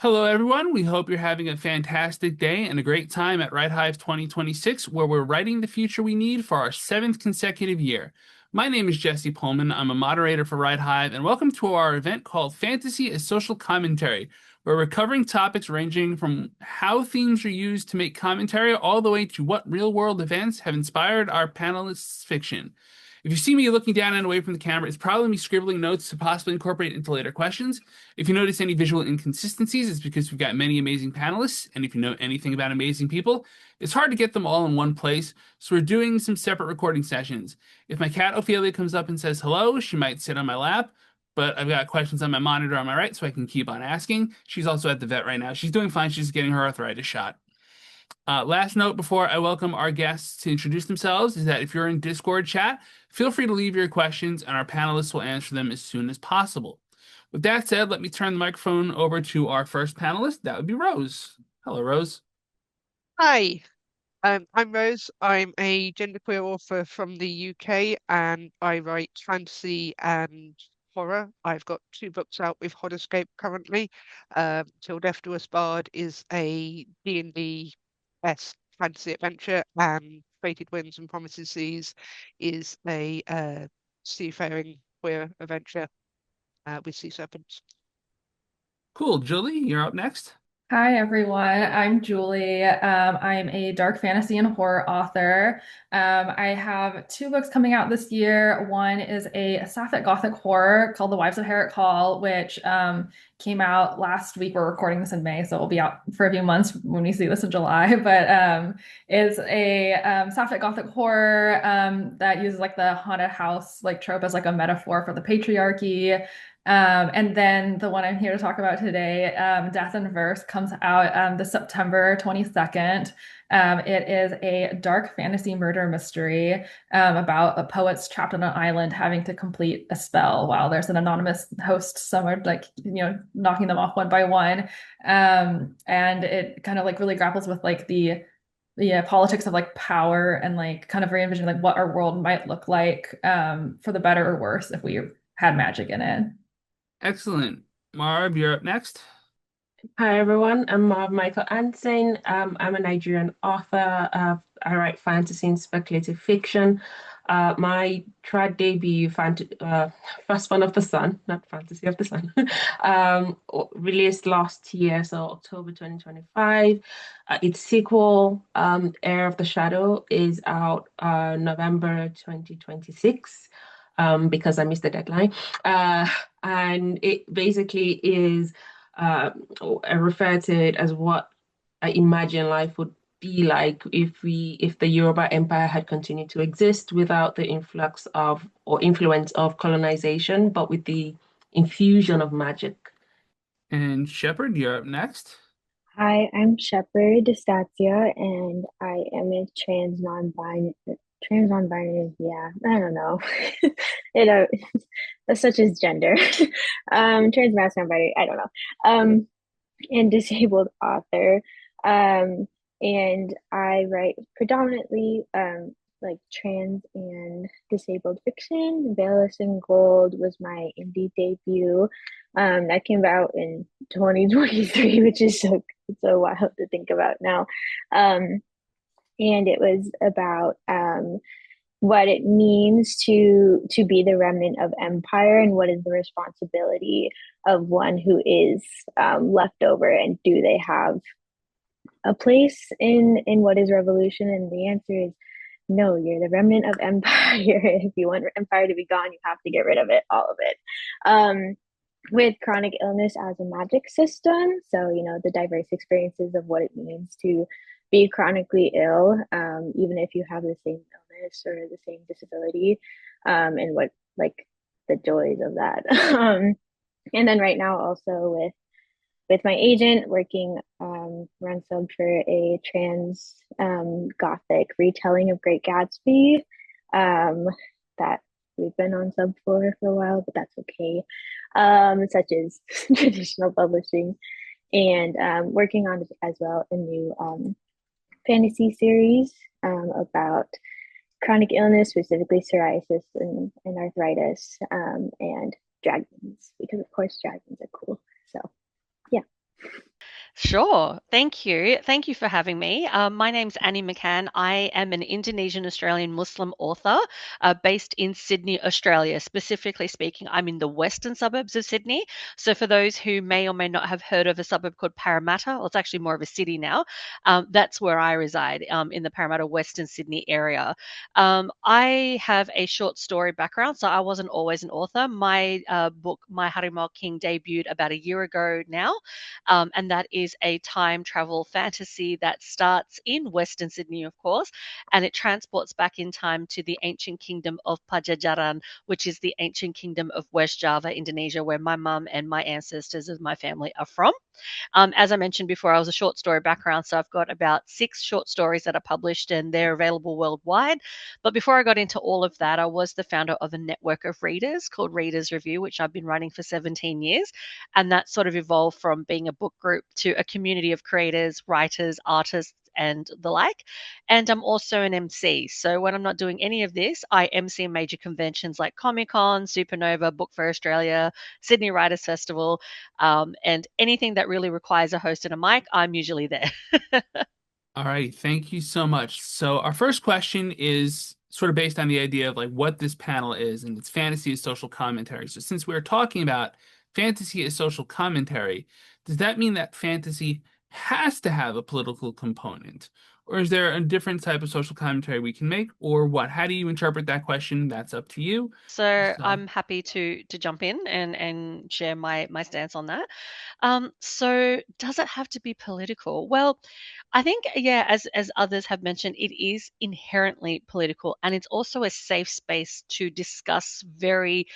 Hello, everyone. We hope you're having a fantastic day and a great time at WriteHive 2026, where we're writing the future we need for our seventh consecutive year. My name is Jesse Pohlman. I'm a moderator for WriteHive, and welcome to our event called Fantasy as Social Commentary, where we're covering topics ranging from how themes are used to make commentary all the way to what real-world events have inspired our panelists' fiction. If you see me looking down and away from the camera, it's probably me scribbling notes to possibly incorporate into later questions. If you notice any visual inconsistencies, it's because we've got many amazing panelists, and if you know anything about amazing people, it's hard to get them all in one place, so we're doing some separate recording sessions. If my cat Ophelia comes up and says hello, she might sit on my lap, but I've got questions on my monitor on my right, so I can keep on asking. She's also at the vet right now. She's doing fine. She's getting her arthritis shot. Last note before I welcome our guests to introduce themselves is that if you're in Discord chat, feel free to leave your questions and our panelists will answer them as soon as possible. With that said, let me turn the microphone over to our first panelist. That would be Rose. Hello, Rose. Hi, I'm Rose. I'm a genderqueer author from the UK and I write fantasy and horror. I've got two books out with Hodscape currently. Till Death Do Us Bard is a D&D-esque fantasy adventure, and Fated Winds and Promises Seas is a seafaring queer adventure with sea serpents. Cool. Julie, you're up next. Hi everyone, I'm Julie. I'm a dark fantasy and horror author. I have two books coming out this year. One is a sapphic gothic horror called The Wives of Herrick Hall, which came out last week. We're recording this in May, so it will be out for a few months when we see this in July. But it's a sapphic gothic horror that uses like the haunted house like trope as like a metaphor for the patriarchy. And then the one I'm here to talk about today, Death in Verse, comes out this September 22nd. It is a dark fantasy murder mystery about a poet's trapped on an island having to complete a spell while there's an anonymous host somewhere, like, knocking them off one by one. And it kind of like really grapples with like the politics of like power and like kind of re-envisioning like what our world might look like for the better or worse if we had magic in it. Excellent. Marv, you're up next. Hi everyone, I'm Marve Michael Anson. I'm a Nigerian author. I write fantasy and speculative fiction. My trad debut, First One of the Sun, not Fantasy of the Sun, released last year, so October 2025. Its sequel, Heir of the Shadow, is out November 2026. Because I missed the deadline. And it basically is I refer to it as what I imagine life would be like if the Yoruba Empire had continued to exist without the influx of or influence of colonization, but with the infusion of magic. And Shepard, you're up next. Hi, I'm Shepard DiStasio, and I am a trans non-binary, yeah, I don't know. It that's such as gender. Trans non-binary, I don't know. And disabled author. Um, and I write predominantly like trans and disabled fiction. Veilless in Gold was my indie debut. That came out in 2023, which is so wild to think about now. Um, and it was about what it means to be the remnant of empire and what is the responsibility of one who is left over, and do they have a place in what is revolution? And the answer is no. You're the remnant of empire. If you want empire to be gone, you have to get rid of it, all of it. With chronic illness as a magic system, so the diverse experiences of what it means to be chronically ill, even if you have the same illness or the same disability, and what, like, the joys of that. And then right now also with my agent working, we're on sub for a trans gothic retelling of Great Gatsby, that we've been on sub for a while, but that's okay. Such as traditional publishing, and working on as well a new fantasy series about chronic illness, specifically psoriasis and arthritis, and dragons, because of course dragons are cool. So yeah. Sure. Thank you. Thank you for having me. My name's Annie McCann. I am an Indonesian Australian Muslim author based in Sydney, Australia. Specifically speaking, I'm in the western suburbs of Sydney. So, for those who may or may not have heard of a suburb called Parramatta, well, it's actually more of a city now, that's where I reside in the Parramatta, Western Sydney area. I have a short story background, so I wasn't always an author. My book, My Harimau King, debuted about a year ago now. And that is a time travel fantasy that starts in Western Sydney, of course, and it transports back in time to the ancient kingdom of Pajajaran, which is the ancient kingdom of West Java, Indonesia, where my mum and my ancestors of my family are from. As I mentioned before, I was a short story background, so I've got about 6 short stories that are published and they're available worldwide. But before I got into all of that, I was the founder of a network of readers called Readers Review, which I've been running for 17 years. And that sort of evolved from being a book group to a community of creators, writers, artists, and the like. And I'm also an MC. So when I'm not doing any of this, I MC major conventions like Comic Con, Supernova, Book Fair Australia, Sydney Writers Festival, and anything that really requires a host and a mic, I'm usually there. All right, thank you so much. So our first question is sort of based on the idea of like what this panel is, and it's fantasy as social commentary. So since we're talking about fantasy as social commentary, does that mean that fantasy has to have a political component? Or is there a different type of social commentary we can make? Or what? How do you interpret that question? That's up to you. So So, I'm happy to jump in and share my stance on that. So does it have to be political? Well, I think, yeah, as others have mentioned, it is inherently political, and it's also a safe space to discuss very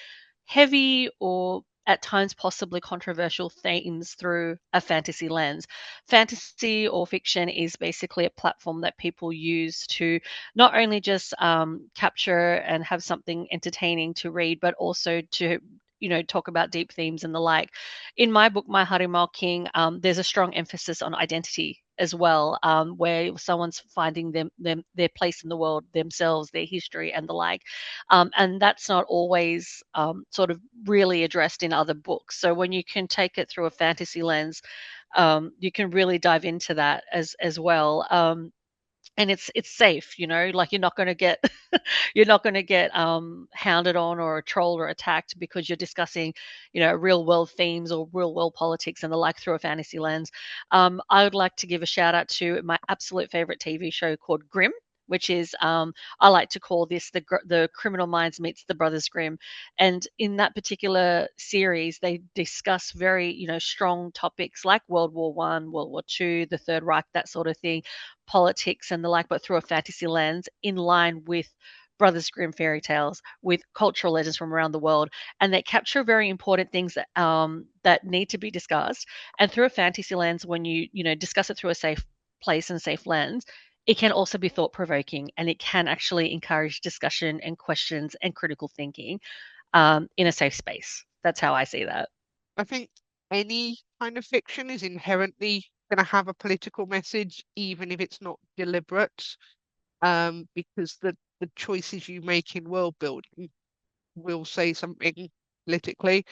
heavy or at times possibly controversial themes through a fantasy lens. Fantasy or fiction is basically a platform that people use to not only just capture and have something entertaining to read, but also to talk about deep themes and the like. In my book, My Harimau King, there's a strong emphasis on identity as well, where someone's finding their place in the world, themselves, their history, and the like. And that's not always sort of really addressed in other books. So when you can take it through a fantasy lens, you can really dive into that as well. And it's safe, like you're not going to get you're not going to get hounded on or trolled or attacked because you're discussing real world themes or real world politics and the like through a fantasy lens. I would like to give a shout out to my absolute favorite TV show called Grimm, which is I like to call this the Criminal Minds meets the Brothers Grimm. And in that particular series, they discuss very strong topics like World War One, World War Two, the Third Reich, that sort of thing, politics and the like, but through a fantasy lens, in line with Brothers Grimm fairy tales, with cultural legends from around the world, and they capture very important things that need to be discussed. And through a fantasy lens, when you discuss it through a safe place and safe lens, it can also be thought provoking, and it can actually encourage discussion and questions and critical thinking in a safe space. That's how I see that. I think any kind of fiction is inherently going to have a political message, even if it's not deliberate, because the choices you make in world building will say something politically.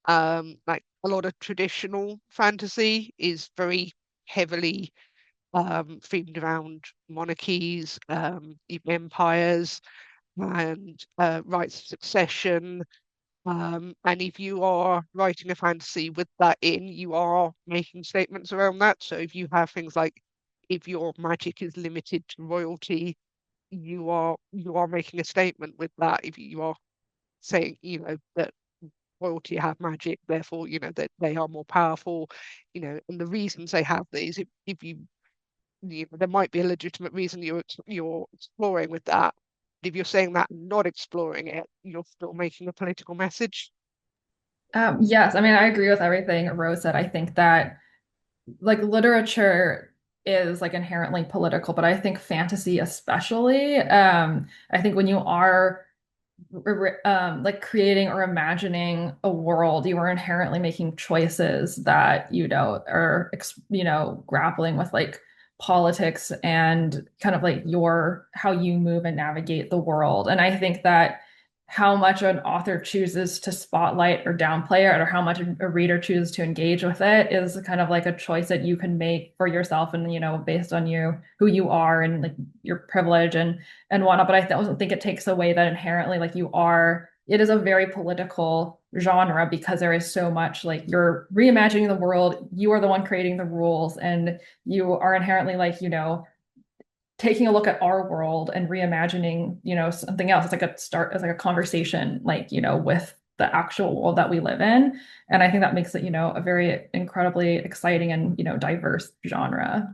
Like a lot of traditional fantasy is very heavily themed around monarchies, even empires, and rights of succession. And if you are writing a fantasy with that in, you are making statements around that. So if you have things like, if your magic is limited to royalty, you are making a statement with that. If you are saying, that royalty have magic, therefore, that they are more powerful, and the reasons they have these, if you there might be a legitimate reason you're exploring with that. If you're saying that and not exploring it, you're still making a political message. Yes, I mean, I agree with everything Rose said. I think that like literature is like inherently political, but I think fantasy especially. I think when you are like creating or imagining a world, you are inherently making choices that are grappling with like politics and kind of like how you move and navigate the world. And I think that how much an author chooses to spotlight or downplay it, or how much a reader chooses to engage with it, is kind of like a choice that you can make for yourself, and based on who you are and like your privilege and whatnot. But I don't think it takes away that inherently like it is a very political genre, because there is so much like you're reimagining the world, you are the one creating the rules, and you are inherently like taking a look at our world and reimagining, something else. It's like a conversation, like, with the actual world that we live in. And I think that makes it, a very incredibly exciting and, diverse genre.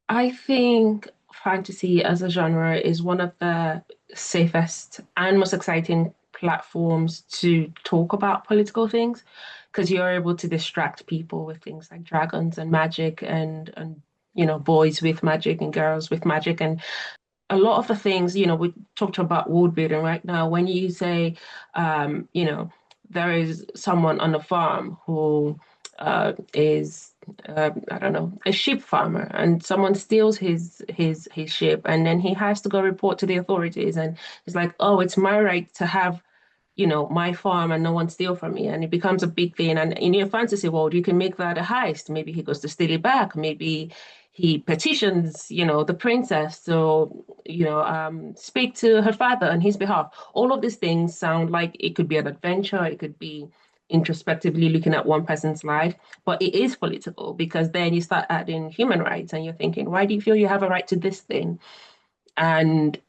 I think fantasy as a genre is one of the safest and most exciting platforms to talk about political things, because you're able to distract people with things like dragons and magic and boys with magic and girls with magic. And a lot of the things, we talked about world building right now. When you say, there is someone on a farm who is, I don't know, a sheep farmer, and someone steals his sheep, and then he has to go report to the authorities, and he's like, oh, it's my right to have my farm and no one steal from me. And it becomes a big thing. And in your fantasy world, you can make that a heist. Maybe he goes to steal it back. Maybe he petitions, the princess to, speak to her father on his behalf. All of these things sound like it could be an adventure. It could be introspectively looking at one person's life, but it is political, because then you start adding human rights and you're thinking, why do you feel you have a right to this thing? And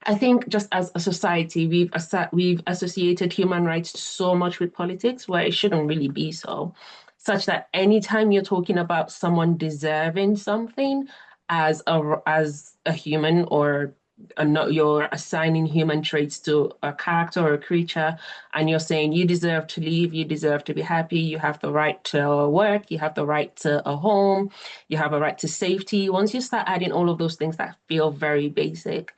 I think just as a society, we've associated human rights so much with politics, where it shouldn't really be so. Such that anytime you're talking about someone deserving something as a human, or you're assigning human traits to a character or a creature, and you're saying you deserve to live, you deserve to be happy, you have the right to work, you have the right to a home, you have a right to safety. Once you start adding all of those things that feel very basic,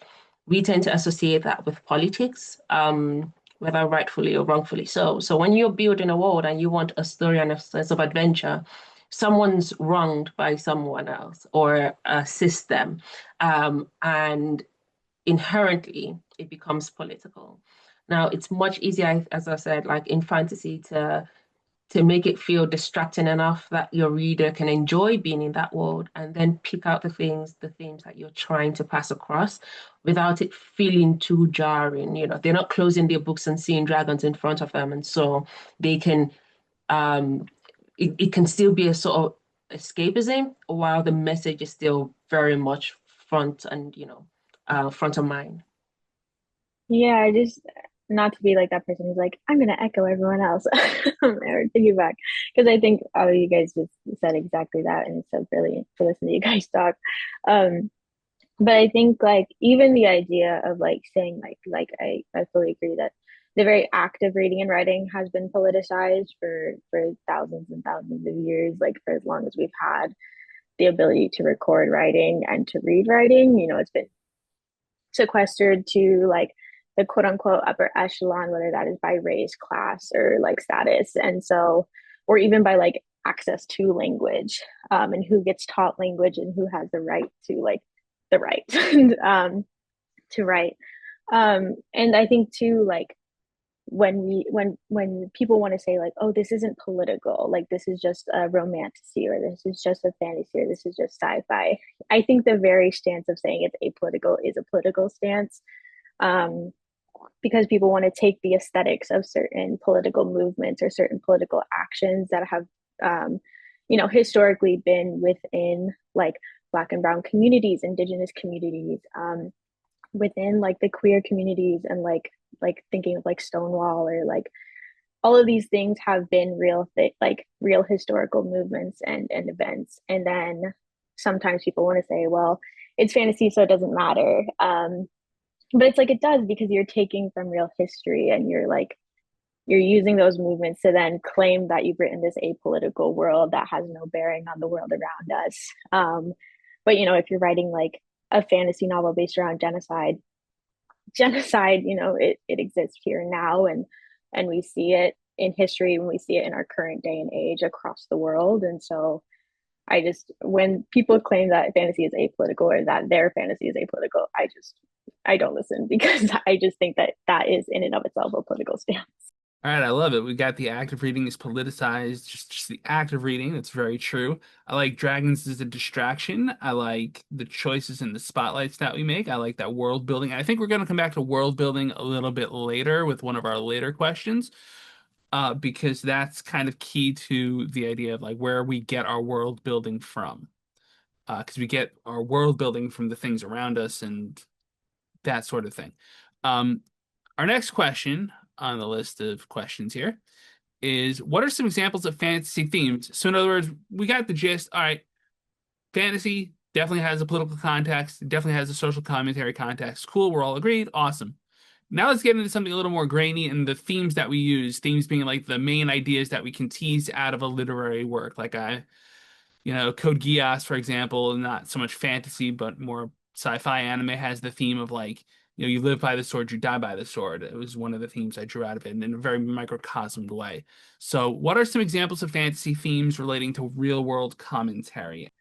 we tend to associate that with politics, whether rightfully or wrongfully so. So when you're building a world and you want a story and a sense of adventure, someone's wronged by someone else or a system, and inherently it becomes political. Now, it's much easier, as I said, like in fantasy, to make it feel distracting enough that your reader can enjoy being in that world, and then pick out the themes that you're trying to pass across without it feeling too jarring. They're not closing their books and seeing dragons in front of them. And so they can, it can still be a sort of escapism, while the message is still very much front of mind. Yeah, I just not to be like that person who's like, I'm gonna echo everyone else or piggyback, because I think all of you guys just said exactly that, and it's so brilliant to listen to you guys talk. But I think like even the idea of like saying I fully agree that the very act of reading and writing has been politicized for thousands and thousands of years, like for as long as we've had the ability to record writing and to read writing. It's been sequestered to like the quote unquote upper echelon, whether that is by race, class, or like status. And so, or even by like access to language, and who gets taught language and who has the right to like the right to write. And I think too, like when people want to say like, oh, this isn't political, like this is just a romantasy, or this is just a fantasy, or this is just sci-fi. I think the very stance of saying it's apolitical is a political stance, because people want to take the aesthetics of certain political movements or certain political actions that have historically been within like Black and brown communities, indigenous communities, within like the queer communities, and like thinking of like Stonewall, or like all of these things have been real historical movements and events. And then sometimes people want to say, well, it's fantasy, so it doesn't matter. But it's like it does, because you're taking from real history, and you're using those movements to then claim that you've written this apolitical world that has no bearing on the world around us. But if you're writing like a fantasy novel based around genocide, it exists here and now, and we see it in history, and we see it in our current day and age across the world. And so when people claim that fantasy is apolitical, or that their fantasy is apolitical, I don't listen because I just think that that is in and of itself a political stance. All right, I love it. We got the act of reading is politicized, just the act of reading. That's very true. I like dragons as a distraction. I like the choices and the spotlights that we make. I like that world building. I think we're going to come back to world building a little bit later with one of our later questions, because that's kind of key to the idea of like where we get our world building from. Because we get our world building from the things around us and that sort of thing. Our next question on the list of questions here is, what are some examples of fantasy themes? So in other words, we got the gist. All right, fantasy definitely has a political context, definitely has a social commentary context. Cool, we're all agreed. Awesome. Now let's get into something a little more grainy and the themes that we use, themes being like the main ideas that we can tease out of a literary work. Like Code Geass, for example, not so much fantasy, but more sci-fi anime, has the theme of like, you live by the sword, you die by the sword. It was one of the themes I drew out of it in a very microcosmed way. So what are some examples of fantasy themes relating to real world commentary?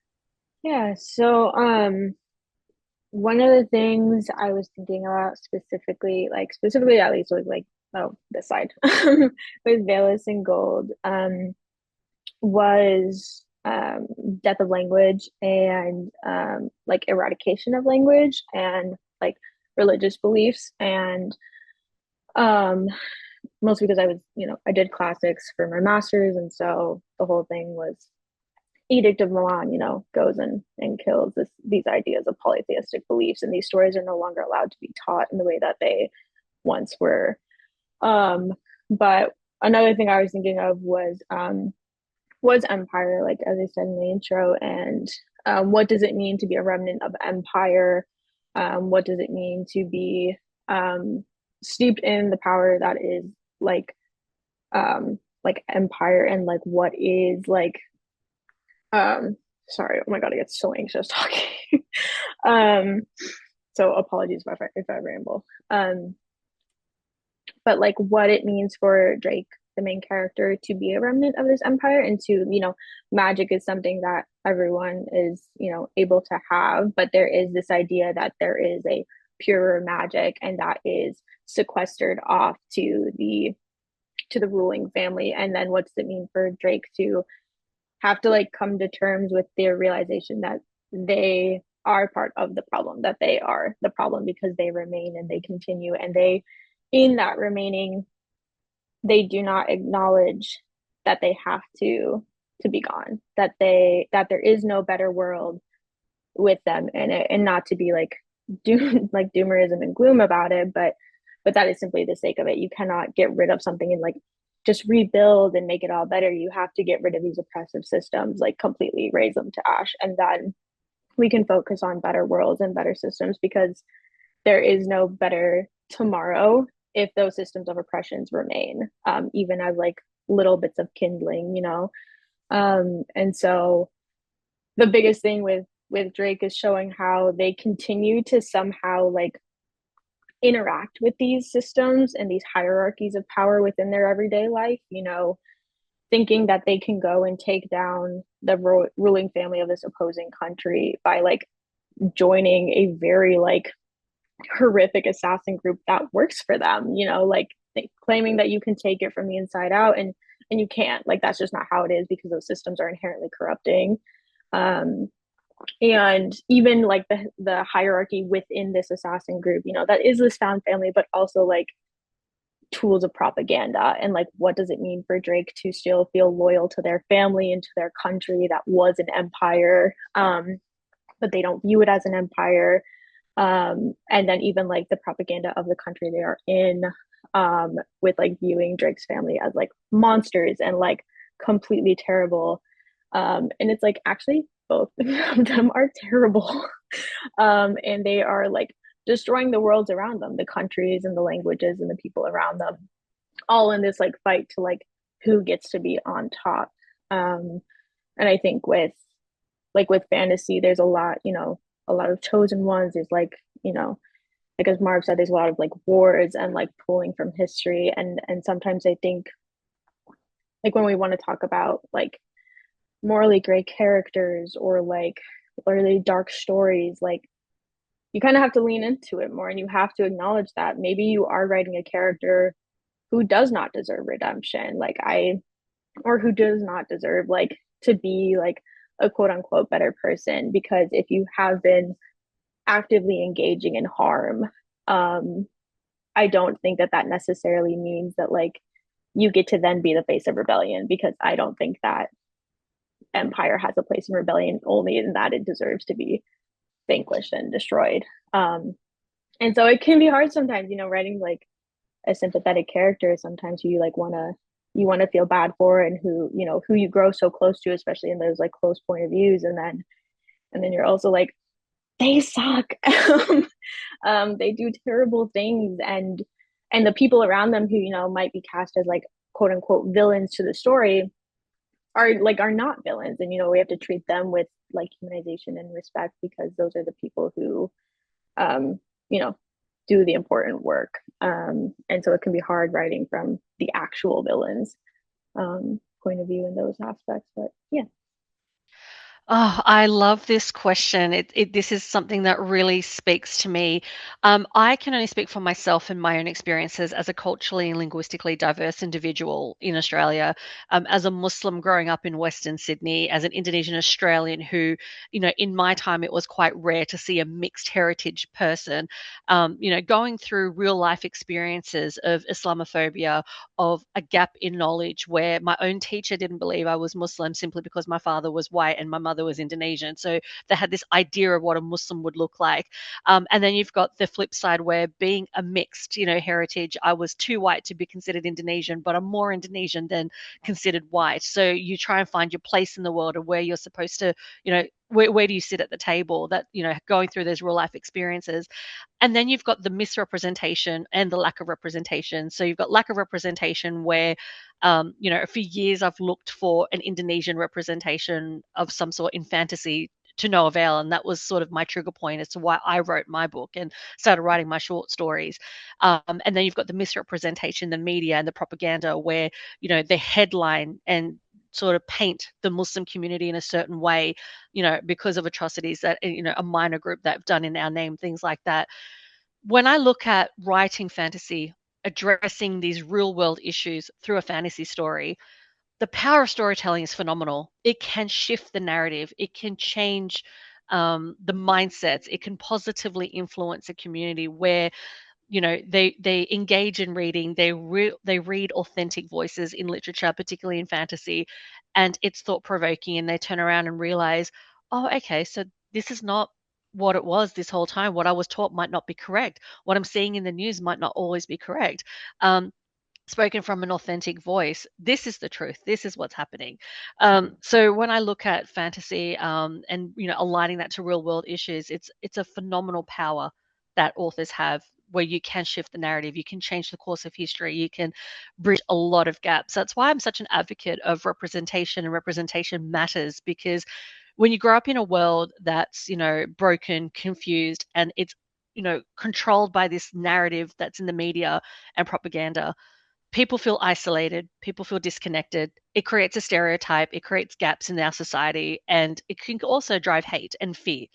Yeah, so one of the things I was thinking about specifically at least was like, oh, this side with Velas and Gold, was death of language and like eradication of language and like religious beliefs, and mostly because I was, I did classics for my master's, and so the whole thing was Edict of Milan, goes and kills these ideas of polytheistic beliefs, and these stories are no longer allowed to be taught in the way that they once were. But another thing I was thinking of was empire, like as I said in the intro, and what does it mean to be a remnant of empire? What does it mean to be steeped in the power that is like empire, and like what is like sorry, oh my god, I get so anxious talking. So apologies if I ramble. But like what it means for Drake, the main character, to be a remnant of this empire, and to, magic is something that everyone is, able to have, but there is this idea that there is a purer magic, and that is sequestered off to the ruling family. And then what's it mean for Drake to have to like come to terms with their realization that they are part of the problem, that they are the problem because they remain and they continue, and they, in that remaining, they do not acknowledge that they have to be gone, that there is no better world with them in it, and not to be like doomerism and gloom about it, but that is simply the sake of it. You cannot get rid of something and like just rebuild and make it all better. You have to get rid of these oppressive systems, like completely raise them to ash, and then we can focus on better worlds and better systems, because there is no better tomorrow if those systems of oppressions remain, even as like little bits of kindling, and so the biggest thing with Drake is showing how they continue to somehow like interact with these systems and these hierarchies of power within their everyday life, thinking that they can go and take down the ruling family of this opposing country by like joining a very like horrific assassin group that works for them, like claiming that you can take it from the inside out, and you can't. Like that's just not how it is, because those systems are inherently corrupting. And even like the hierarchy within this assassin group, that is this found family, but also like tools of propaganda. And like what does it mean for Drake to still feel loyal to their family and to their country that was an empire, but they don't view it as an empire. And then even like the propaganda of the country they are in, with like viewing Drake's family as like monsters and like completely terrible. And it's like actually both of them are terrible. And they are like destroying the worlds around them, the countries and the languages and the people around them, all in this like fight to like who gets to be on top. And I think with fantasy, there's a lot of chosen ones. There's like, like as Marv said, there's a lot of like wars and like pulling from history. And sometimes I think like when we want to talk about like morally gray characters or like really dark stories, like you kind of have to lean into it more, and you have to acknowledge that maybe you are writing a character who does not deserve redemption, or who does not deserve like to be like a quote unquote better person, because if you have been actively engaging in harm, I don't think that that necessarily means that like you get to then be the face of rebellion, because I don't think that empire has a place in rebellion, only in that it deserves to be vanquished and destroyed. And so it can be hard sometimes, writing like a sympathetic character. Sometimes you want to feel bad for, and who you grow so close to, especially in those like close point of views, and then you're also like, they suck. They do terrible things, and the people around them who might be cast as like quote unquote villains to the story are not villains, and we have to treat them with like humanization and respect, because those are the people who you know do the important work. And so it can be hard writing from the actual villains point of view in those aspects, but yeah. Oh, I love this question. This is something that really speaks to me. I can only speak for myself and my own experiences as a culturally and linguistically diverse individual in Australia, as a Muslim growing up in Western Sydney, as an Indonesian Australian who, in my time, it was quite rare to see a mixed heritage person, going through real life experiences of Islamophobia, of a gap in knowledge where my own teacher didn't believe I was Muslim simply because my father was white and my mother was Indonesian. So they had this idea of what a Muslim would look like. And then you've got the flip side where being a mixed, heritage, I was too white to be considered Indonesian, but I'm more Indonesian than considered white. So you try and find your place in the world and where you're supposed to, where do you sit at the table, that, going through those real life experiences. And then you've got the misrepresentation and the lack of representation. So you've got lack of representation where, for years I've looked for an Indonesian representation of some sort in fantasy to no avail. And that was sort of my trigger point as to why I wrote my book and started writing my short stories. And then you've got the misrepresentation, the media and the propaganda where, the headline and sort of paint the Muslim community in a certain way, because of atrocities that, a minor group that have done in our name, things like that. When I look at writing fantasy, addressing these real world issues through a fantasy story, the power of storytelling is phenomenal. It can shift the narrative. It can change the mindsets. It can positively influence a community where they engage in reading. They read authentic voices in literature, particularly in fantasy, and it's thought provoking. And they turn around and realize, oh, okay, so this is not what it was this whole time. What I was taught might not be correct. What I'm seeing in the news might not always be correct. Spoken from an authentic voice, this is the truth, this is what's happening. So when I look at fantasy, and aligning that to real world issues, it's a phenomenal power that authors have, where you can shift the narrative, you can change the course of history, you can bridge a lot of gaps. That's why I'm such an advocate of representation, and representation matters, because when you grow up in a world that's broken, confused, and it's controlled by this narrative that's in the media and propaganda, people feel isolated, people feel disconnected. It creates a stereotype, it creates gaps in our society, and it can also drive hate and fear.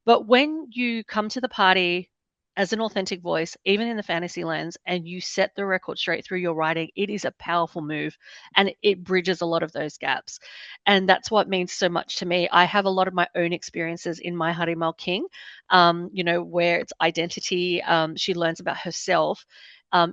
But when you come to the party as an authentic voice, even in the fantasy lens, and you set the record straight through your writing, it is a powerful move, and it bridges a lot of those gaps. And that's what means so much to me. I have a lot of my own experiences in My Harimau King, where it's identity. She learns about herself.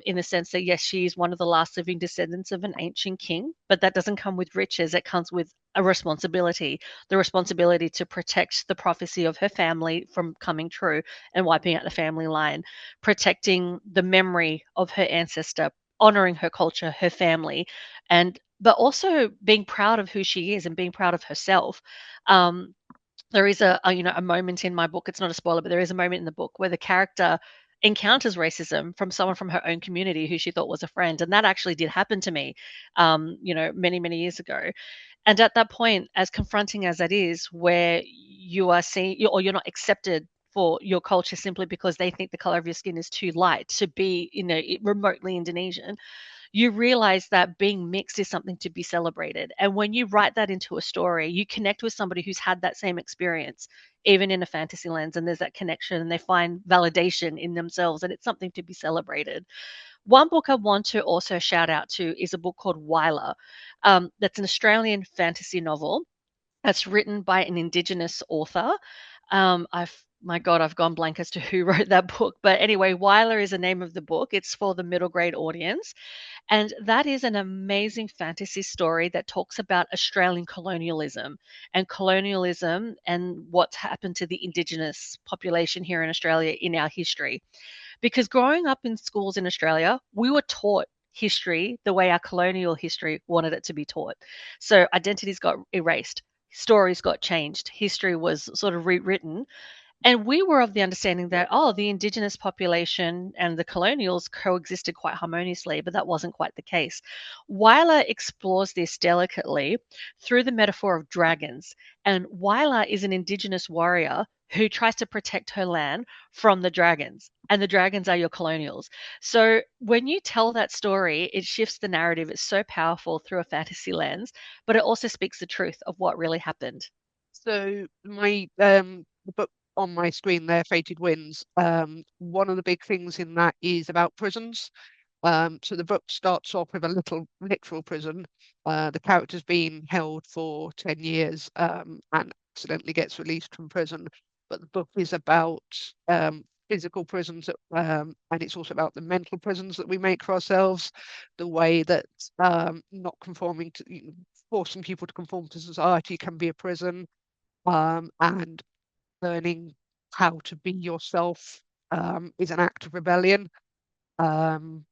In the sense that, yes, she is one of the last living descendants of an ancient king, but that doesn't come with riches. It comes with a responsibility, the responsibility to protect the prophecy of her family from coming true and wiping out the family line, protecting the memory of her ancestor, honoring her culture, her family, but also being proud of who she is and being proud of herself. There is a moment in my book, it's not a spoiler, but there is a moment in the book where the character encounters racism from someone from her own community who she thought was a friend. And that actually did happen to me, many, many years ago. And at that point, as confronting as that is, where you are seen or you're not accepted for your culture simply because they think the color of your skin is too light to be, remotely Indonesian, you realize that being mixed is something to be celebrated. And when you write that into a story, you connect with somebody who's had that same experience even in a fantasy lens, and there's that connection, and they find validation in themselves, and it's something to be celebrated. One book I want to also shout out to is a book called Wyler. That's an Australian fantasy novel that's written by an Indigenous author. My God, I've gone blank as to who wrote that book. But anyway, Wyler is the name of the book. It's for the middle grade audience. And that is an amazing fantasy story that talks about Australian colonialism and what's happened to the Indigenous population here in Australia in our history. Because growing up in schools in Australia, we were taught history the way our colonial history wanted it to be taught. So identities got erased, stories got changed, history was sort of rewritten. And we were of the understanding that, oh, the Indigenous population and the colonials coexisted quite harmoniously, but that wasn't quite the case. Wyler explores this delicately through the metaphor of dragons. And Wyler is an Indigenous warrior who tries to protect her land from the dragons. And the dragons are your colonials. So when you tell that story, it shifts the narrative. It's so powerful through a fantasy lens, but it also speaks the truth of what really happened. So the book on my screen there, Fated Winds, one of the big things in that is about prisons. So the book starts off with a little literal prison. The character's been held for 10 years and accidentally gets released from prison. But the book is about physical prisons, and it's also about the mental prisons that we make for ourselves, the way that not conforming to, forcing people to conform to society can be a prison, and learning how to be yourself is an act of rebellion. That's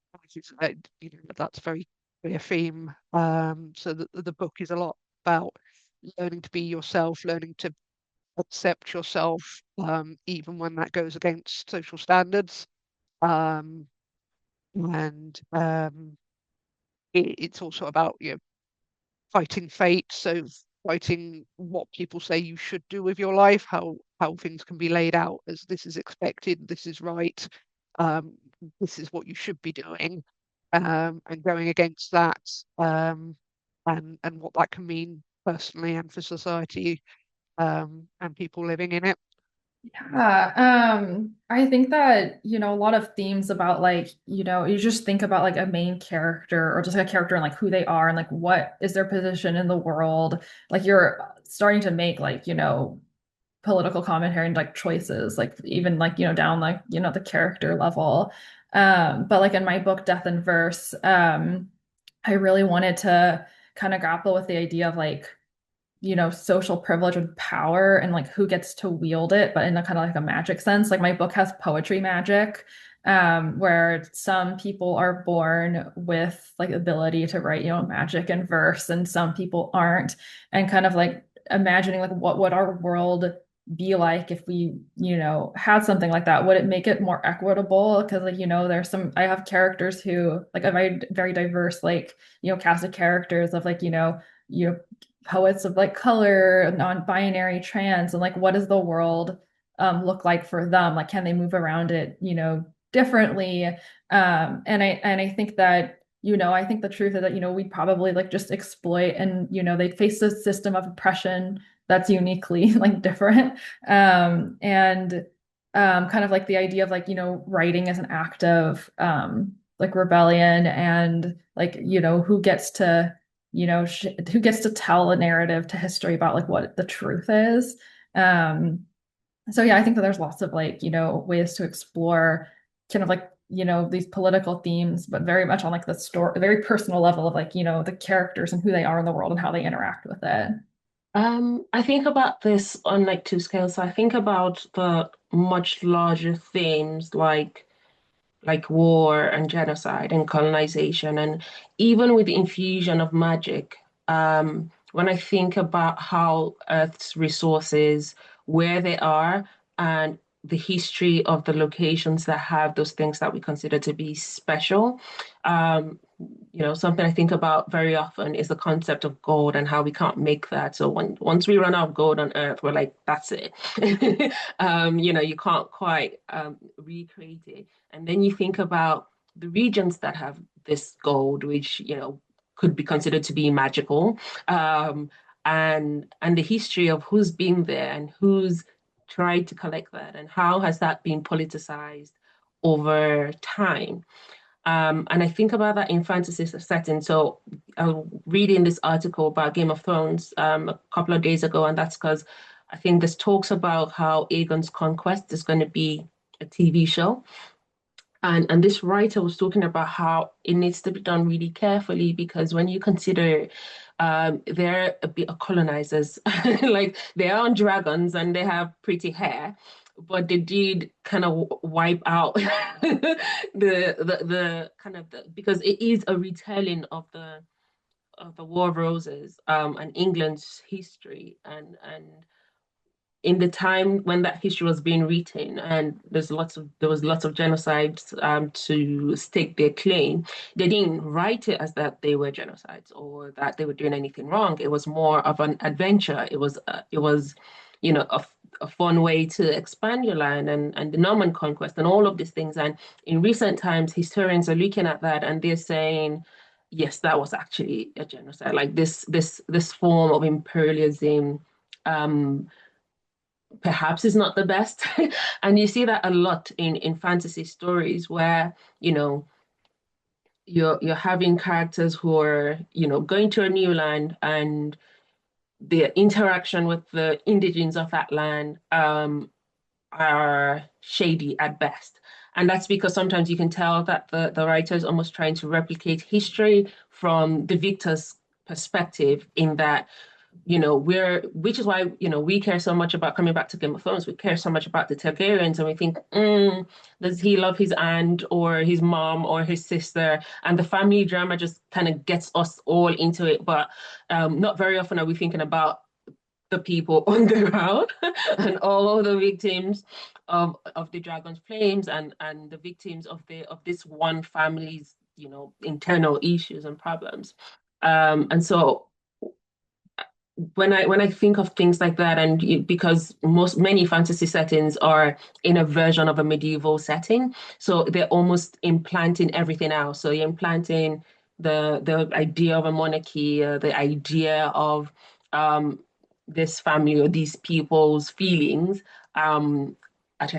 very clear theme. So the book is a lot about learning to be yourself, learning to accept yourself, even when that goes against social standards. And it's also about fighting fate. So fighting what people say you should do with your life, how things can be laid out as this is expected, this is right, this is what you should be doing, and going against that, and what that can mean personally and for society, and people living in it. Yeah, I think that, a lot of themes about like, you just think about like a main character or just a character and like who they are and like what is their position in the world. Like you're starting to make like, political commentary and like choices, like even like, down like, the character level. But like in my book, Death in Verse, I really wanted to kind of grapple with the idea of like, social privilege and power and like who gets to wield it, but in a kind of like a magic sense. Like my book has poetry magic, where some people are born with like ability to write, magic and verse, and some people aren't. And kind of like imagining like what would our world be like if we, had something like that? Would it make it more equitable? Because like, there's I have characters who like a very, very diverse, like, cast of characters of like, poets of like color, non-binary, trans, and like what does the world look like for them? Like can they move around it, differently? And I think that, I think the truth is that, we probably like just exploit and, they face a system of oppression that's uniquely like different. And kind of like the idea of like, writing as an act of like rebellion and like, who gets to who gets to tell a narrative to history about like what the truth is. So yeah, I think that there's lots of like, ways to explore kind of like, these political themes, but very much on like the story, a very personal level of like, the characters and who they are in the world and how they interact with it. I think about this on like two scales. So I think about the much larger themes like war and genocide and colonization, and even with the infusion of magic. When I think about how Earth's resources, where they are, and the history of the locations that have those things that we consider to be special, something I think about very often is the concept of gold and how we can't make that. So once we run out of gold on Earth, we're like, that's it. You can't quite recreate it. And then you think about the regions that have this gold, which, could be considered to be magical, and the history of who's been there and who's tried to collect that, and how has that been politicized over time? And I think about that in fantasy setting. So I was reading this article about Game of Thrones a couple of days ago, and that's because I think this talks about how Aegon's Conquest is going to be a TV show. And this writer was talking about how it needs to be done really carefully, because when you consider they're a bit of colonizers, like they are on dragons and they have pretty hair, but they did kind of wipe out the kind of because it is a retelling of the War of Roses and England's history, and in the time when that history was being written, and there was lots of genocides to stake their claim. They didn't write it as that they were genocides or that they were doing anything wrong. It was more of an adventure. It was a fun way to expand your land, and the Norman conquest and all of these things. And in recent times, historians are looking at that and they're saying, yes, that was actually a genocide. Like this form of imperialism. Perhaps is not the best. And you see that a lot in fantasy stories where, you're having characters who are, going to a new land, and the interaction with the indigenes of that land are shady at best. And that's because sometimes you can tell that the writer is almost trying to replicate history from the victor's perspective, in that which is why, we care so much about, coming back to Game of Thrones, we care so much about the Targaryens, and we think, does he love his aunt or his mom or his sister? And the family drama just kind of gets us all into it. But not very often are we thinking about the people on the ground and all of the victims of the dragon's flames, and the victims of this one family's, internal issues and problems. And so when I think of things like that, and because many fantasy settings are in a version of a medieval setting, so they're almost implanting everything else. So you're implanting the idea of a monarchy, the idea of this family or these people's feelings at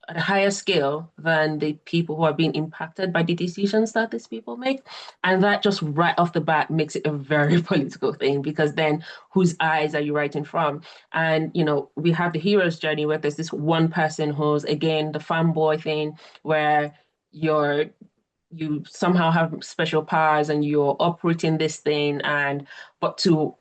a higher scale than the people who are being impacted by the decisions that these people make. And that just right off the bat makes it a very political thing, because then whose eyes are you writing from? And, we have the hero's journey where there's this one person who's, again, the fanboy thing, where you somehow have special powers and you're operating this thing, but to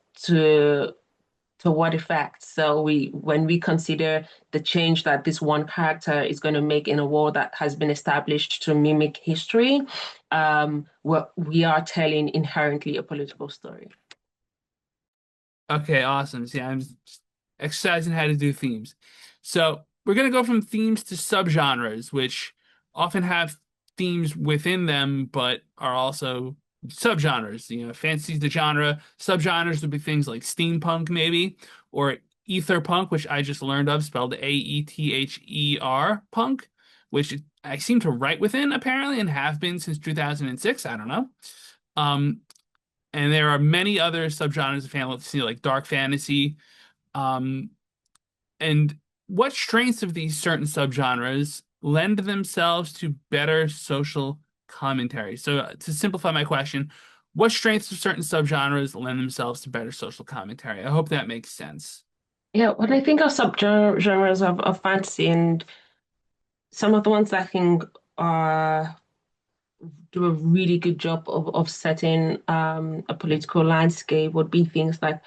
what effect? So when we consider the change that this one character is going to make in a world that has been established to mimic history, we are telling inherently a political story. Okay, awesome. See, I'm exercising how to do themes. So we're going to go from themes to subgenres, which often have themes within them, but are also subgenres. Fantasy's the genre. Subgenres would be things like steampunk, maybe, or etherpunk, which I just learned of, spelled AETHER punk, which I seem to write within, apparently, and have been since 2006. I don't know. And there are many other subgenres of fantasy, like dark fantasy. And what strengths of these certain subgenres lend themselves to better social commentary? So to simplify my question, what strengths of certain subgenres lend themselves to better social commentary? I hope that makes sense. Yeah, when I think of subgenres of fantasy, and some of the ones that I think do a really good job of setting a political landscape would be things like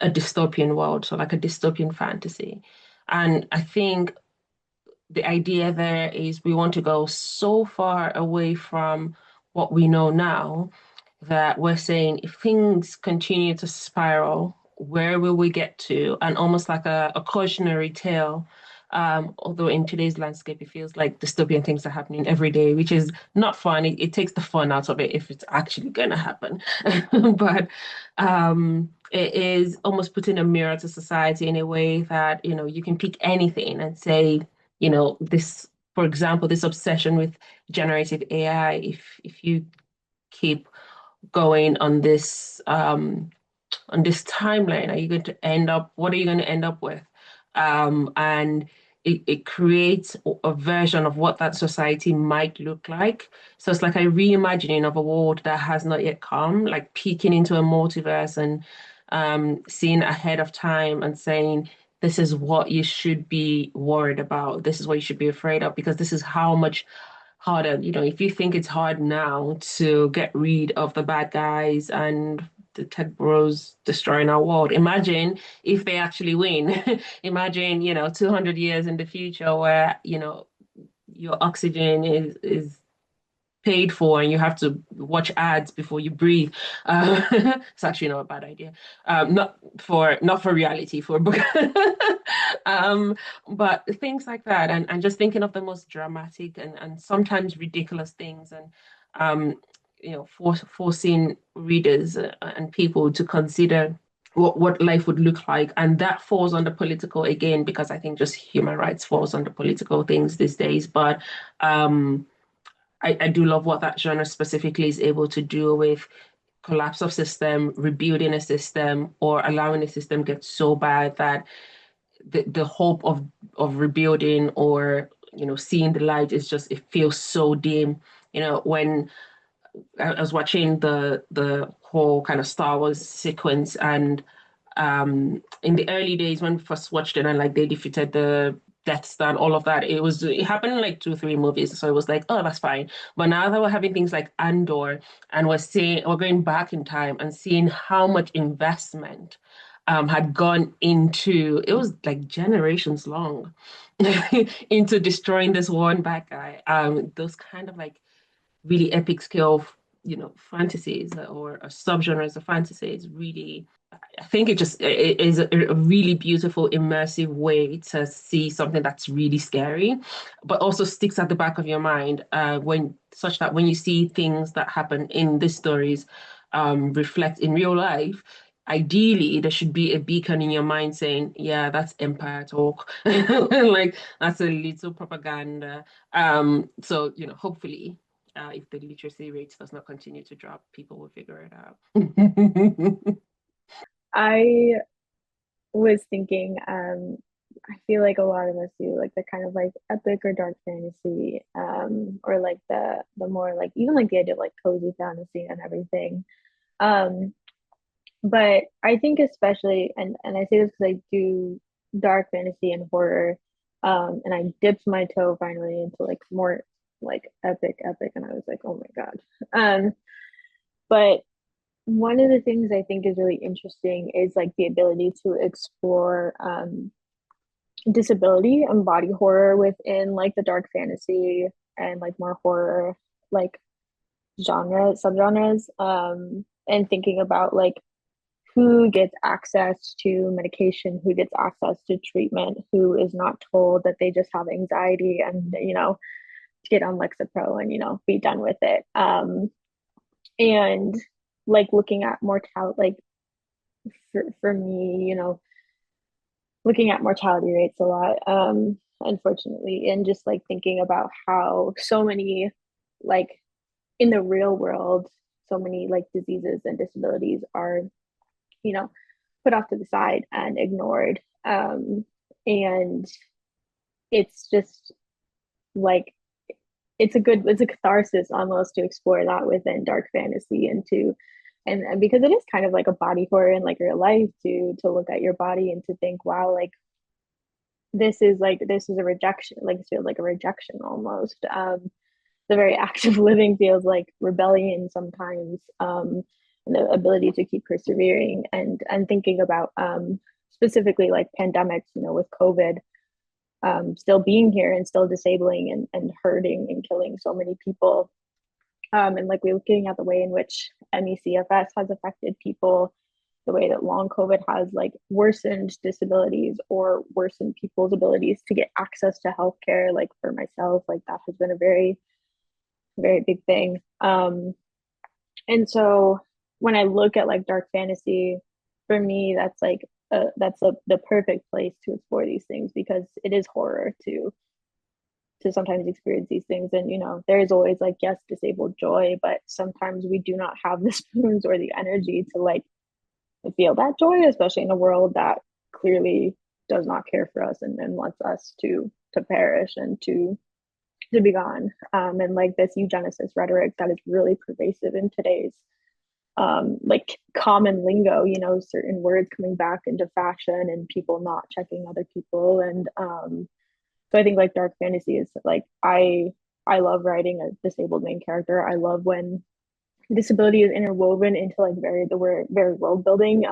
a dystopian world, so like a dystopian fantasy. And I think the idea there is we want to go so far away from what we know now that we're saying, if things continue to spiral, where will we get to? And almost like a cautionary tale. Although in today's landscape, it feels like dystopian things are happening every day, which is not fun. It takes the fun out of it if it's actually going to happen. But it is almost putting a mirror to society in a way that, you can pick anything and say, this, for example, this obsession with generative AI, if you keep going on this timeline, what are you going to end up with? And it creates a version of what that society might look like. So it's like a reimagining of a world that has not yet come, like peeking into a multiverse and seeing ahead of time and saying, this is what you should be worried about. This is what you should be afraid of, because this is how much harder, if you think it's hard now to get rid of the bad guys and the tech bros destroying our world. Imagine if they actually win. Imagine, 200 years in the future where, your oxygen is paid for and you have to watch ads before you breathe. It's actually not a bad idea. Not for reality, for book. um, but things like that, and just thinking of the most dramatic and sometimes ridiculous things, and forcing readers and people to consider what life would look like. And that falls under political again, because I think just human rights falls under political things these days. But I do love what that genre specifically is able to do with collapse of system, rebuilding a system, or allowing a system get so bad that the hope of rebuilding or seeing the light is just, it feels so dim. When I was watching the whole kind of Star Wars sequence, and in the early days when we first watched it, and like they defeated the Death Star and all of that, it happened in like 2 3 movies, so it was like, oh, that's fine. But now that we're having things like Andor, and we're going back in time and seeing how much investment had gone into, it was like generations long, into destroying this one bad guy. Those kind of like really epic scale, fantasies or subgenres of fantasies really, I think it is a really beautiful, immersive way to see something that's really scary, but also sticks at the back of your mind, such that when you see things that happen in these stories reflect in real life, ideally there should be a beacon in your mind saying, yeah, that's empire talk. Like, that's a little propaganda. So, hopefully, if the literacy rate does not continue to drop, people will figure it out. I was thinking, I feel like a lot of us do like the kind of like epic or dark fantasy, or like the more like even like the idea of like cozy fantasy and everything. Um, but I think especially, and I say this because I do dark fantasy and horror, and I dipped my toe finally into like more like epic, and I was like, oh my God. But one of the things I think is really interesting is like the ability to explore disability and body horror within like the dark fantasy and like more horror like subgenres, and thinking about like who gets access to medication, who gets access to treatment, who is not told that they just have anxiety and get on Lexapro and be done with it. And like looking at mortality, like for me, looking at mortality rates a lot, unfortunately, and just like thinking about how so many, like in the real world, so many like diseases and disabilities are, put off to the side and ignored. And it's just like it's a catharsis almost to explore that within dark fantasy, and because it is kind of like a body horror in like real life, to look at your body and to think, wow, like this is a rejection, like it feels like a rejection almost. The very act of living feels like rebellion sometimes, and the ability to keep persevering, and thinking about specifically like pandemics, with COVID still being here and still disabling and hurting and killing so many people. And like we're looking at the way in which MECFS has affected people, the way that long COVID has like worsened disabilities or worsened people's abilities to get access to healthcare. Like for myself, like that has been a very, very big thing. And so when I look at like dark fantasy, for me, that's like the perfect place to explore these things, because it is horror to sometimes experience these things. And there is always like, yes, disabled joy, but sometimes we do not have the spoons or the energy to like feel that joy, especially in a world that clearly does not care for us and wants us to perish and to be gone. And like this eugenicist rhetoric that is really pervasive in today's like common lingo, you know, certain words coming back into fashion and people not checking other people. And so I think like dark fantasy is like I love writing a disabled main character. I love when disability is interwoven into like very world building.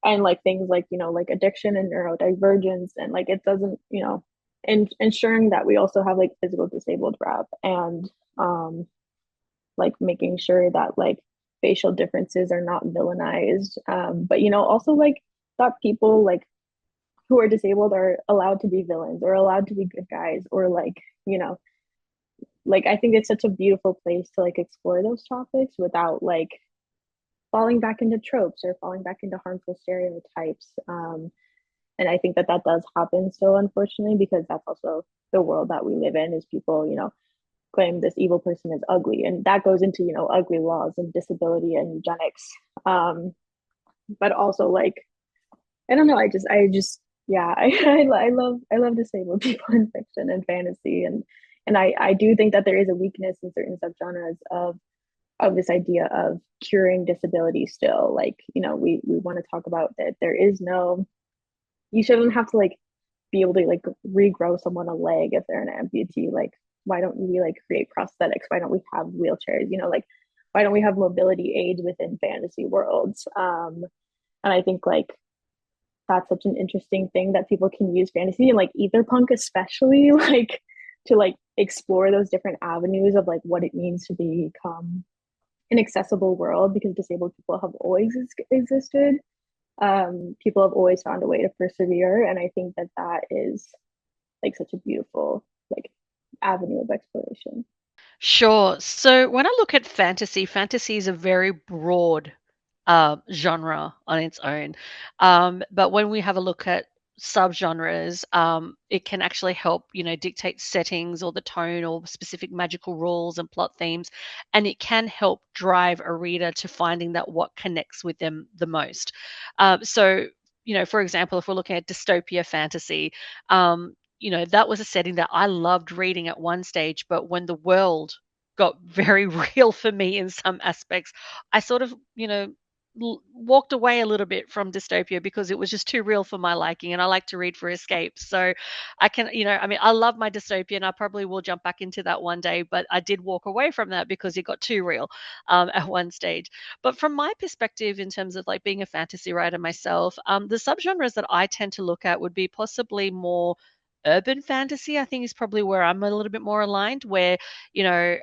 And like things like, you know, like addiction and neurodivergence, and like it doesn't, you know, and ensuring that we also have like physical disabled rep, and like making sure that like facial differences are not villainized, but you know, also like that people like who are disabled are allowed to be villains or allowed to be good guys, or like, you know, like I think it's such a beautiful place to like explore those topics without like falling back into tropes or falling back into harmful stereotypes. And I think that that does happen still, unfortunately, because that's also the world that we live in, is people, you know, claim this evil person is ugly. And that goes into, you know, ugly laws and disability and eugenics. But also like, I don't know, yeah, I love disabled people in fiction and fantasy. And I do think that there is a weakness in certain subgenres of this idea of curing disability still. Like, you know, we want to talk about that there is no, you shouldn't have to like be able to like regrow someone a leg if they're an amputee. Like, why don't we like create prosthetics? Why don't we have wheelchairs? You know, like why don't we have mobility aids within fantasy worlds? And I think like that's such an interesting thing that people can use fantasy and like etherpunk especially like to like explore those different avenues of like what it means to become an accessible world, because disabled people have always existed. People have always found a way to persevere, and I think that that is like such a beautiful like avenue of exploration. Sure. So when I look at fantasy, fantasy is a very broad genre on its own. But when we have a look at subgenres, it can actually help, you know, dictate settings or the tone or specific magical rules and plot themes, and it can help drive a reader to finding that what connects with them the most. So, you know, for example, if we're looking at dystopia fantasy, you know, that was a setting that I loved reading at one stage, but when the world got very real for me in some aspects, I sort of, you know, walked away a little bit from dystopia because it was just too real for my liking, and I like to read for escape. So I can, you know, I mean, I love my dystopia and I probably will jump back into that one day, but I did walk away from that because it got too real at one stage. But from my perspective, in terms of like being a fantasy writer myself, the subgenres that I tend to look at would be possibly more urban fantasy. I think is probably where I'm a little bit more aligned, where, you know,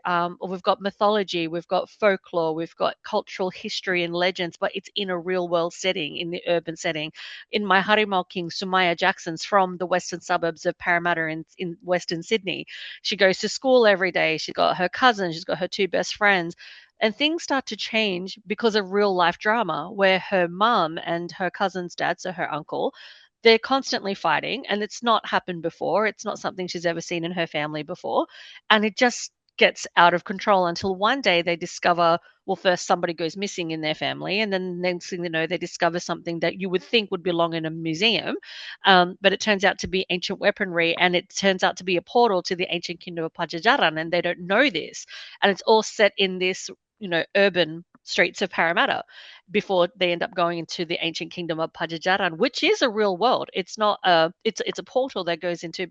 we've got mythology, we've got folklore, we've got cultural history and legends, but it's in a real world setting, in the urban setting. In my Harimau King, Sumaya Jackson's from the western suburbs of Parramatta in Western Sydney. She goes to school every day. She's got her cousin, she's got her two best friends. And things start to change because of real life drama, where her mum and her cousin's dad, so her uncle, they're constantly fighting, and it's not happened before. It's not something she's ever seen in her family before. And it just gets out of control until one day they discover, well, first somebody goes missing in their family, and then the next thing they know, they discover something that you would think would belong in a museum. But it turns out to be ancient weaponry, and it turns out to be a portal to the ancient kingdom of Pajajaran, and they don't know this. And it's all set in this, you know, urban streets of Parramatta before they end up going into the ancient kingdom of Pajajaran, which is a real world. It's not a, it's a portal that goes into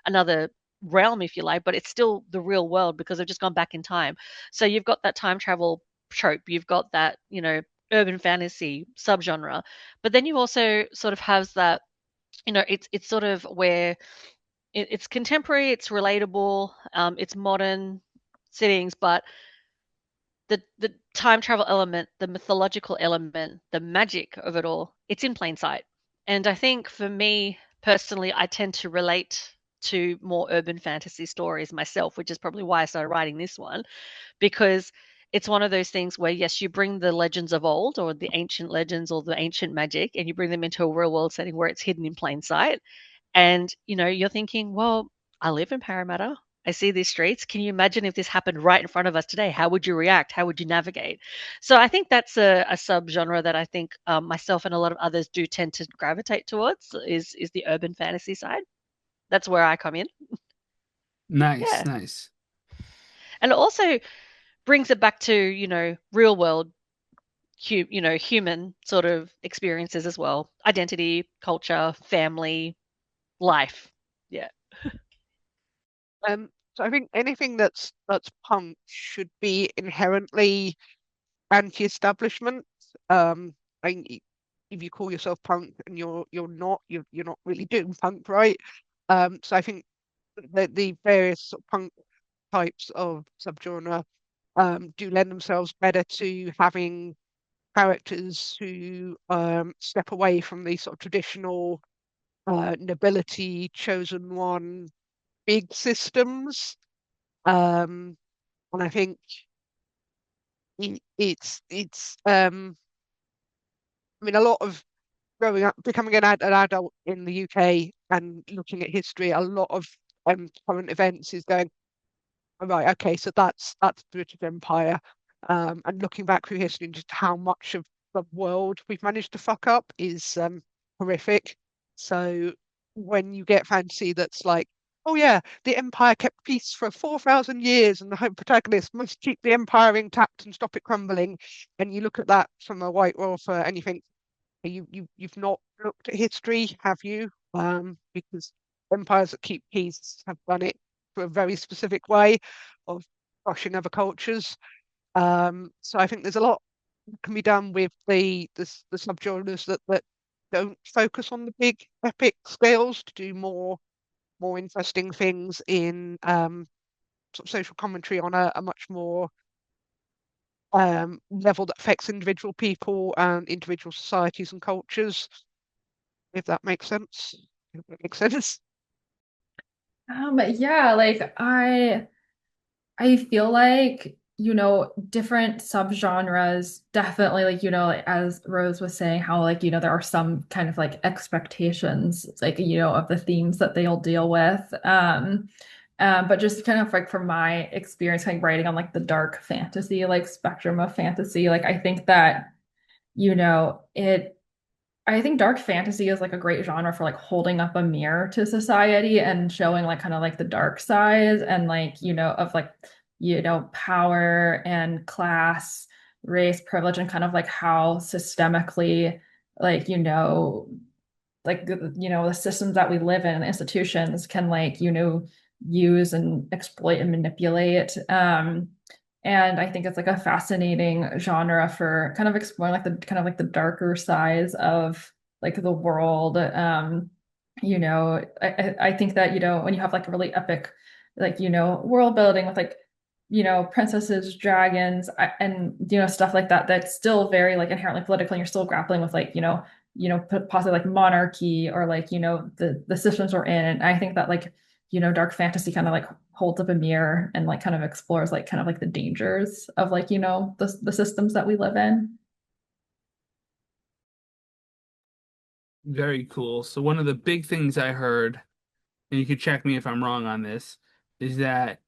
another realm, if you like, but it's still the real world because they've just gone back in time. So you've got that time travel trope, you've got that, you know, urban fantasy subgenre, but then you also sort of has that, you know, it's sort of where it's contemporary, it's relatable, it's modern settings, but the time travel element, the mythological element, the magic of it all, it's in plain sight. And I think for me personally, I tend to relate to more urban fantasy stories myself, which is probably why I started writing this one, because it's one of those things where, yes, you bring the legends of old or the ancient legends or the ancient magic, and you bring them into a real world setting where it's hidden in plain sight. And, you know, you're thinking, well, I live in Parramatta. I see these streets. Can you imagine if this happened right in front of us today? How would you react? How would you navigate? So I think that's a subgenre that I think myself and a lot of others do tend to gravitate towards is the urban fantasy side. That's where I come in. Nice, Yeah. nice. And it also brings it back to, real world, human sort of experiences as well. Identity, culture, family, life. Yeah. So I think anything that's punk should be inherently anti-establishment. If you call yourself punk and you're not really doing punk, right? So I think the various sort of punk types of subgenre do lend themselves better to having characters who step away from the sort of traditional nobility, chosen one, big systems. And I think it's I mean a lot of growing up, becoming an adult in the UK and looking at history, a lot of current events is going, "Oh, right, okay, so that's the British Empire, and looking back through history and just how much of the world we've managed to fuck up is horrific. So when you get fantasy that's like, oh yeah, the empire kept peace for 4,000 years and the home protagonist must keep the empire intact and stop it crumbling, and you look at that from a white author and you think, you've not looked at history, have you? Because empires that keep peace have done it for a very specific way of crushing other cultures. So I think there's a lot that can be done with the subgenres that don't focus on the big epic scales to do more interesting things in sort of social commentary on a much more level that affects individual people and individual societies and cultures, if that makes sense. If that makes sense. Yeah, like I feel like, different subgenres definitely, like, like, as Rose was saying, how, like, there are some kind of like expectations, like, of the themes that they'll deal with. But just kind of like from my experience, like writing on like the dark fantasy, like spectrum of fantasy, like I think that, it I think dark fantasy is like a great genre for like holding up a mirror to society and showing like kind of like the dark side and like, of like, power and class, race, privilege, and kind of like how systemically, like, the systems that we live in, institutions can like, use and exploit and manipulate. And I think it's like a fascinating genre for kind of exploring like the kind of like the darker sides of like the world. I think that, when you have like a really epic, like, world building with like, princesses, dragons, and, stuff like that, that's still very like inherently political, and you're still grappling with like, possibly like monarchy or like, the systems we're in. And I think that like, dark fantasy kind of like holds up a mirror and like kind of explores like kind of like the dangers of like, the systems that we live in. Very cool. So one of the big things I heard, and you could check me if I'm wrong on this, is that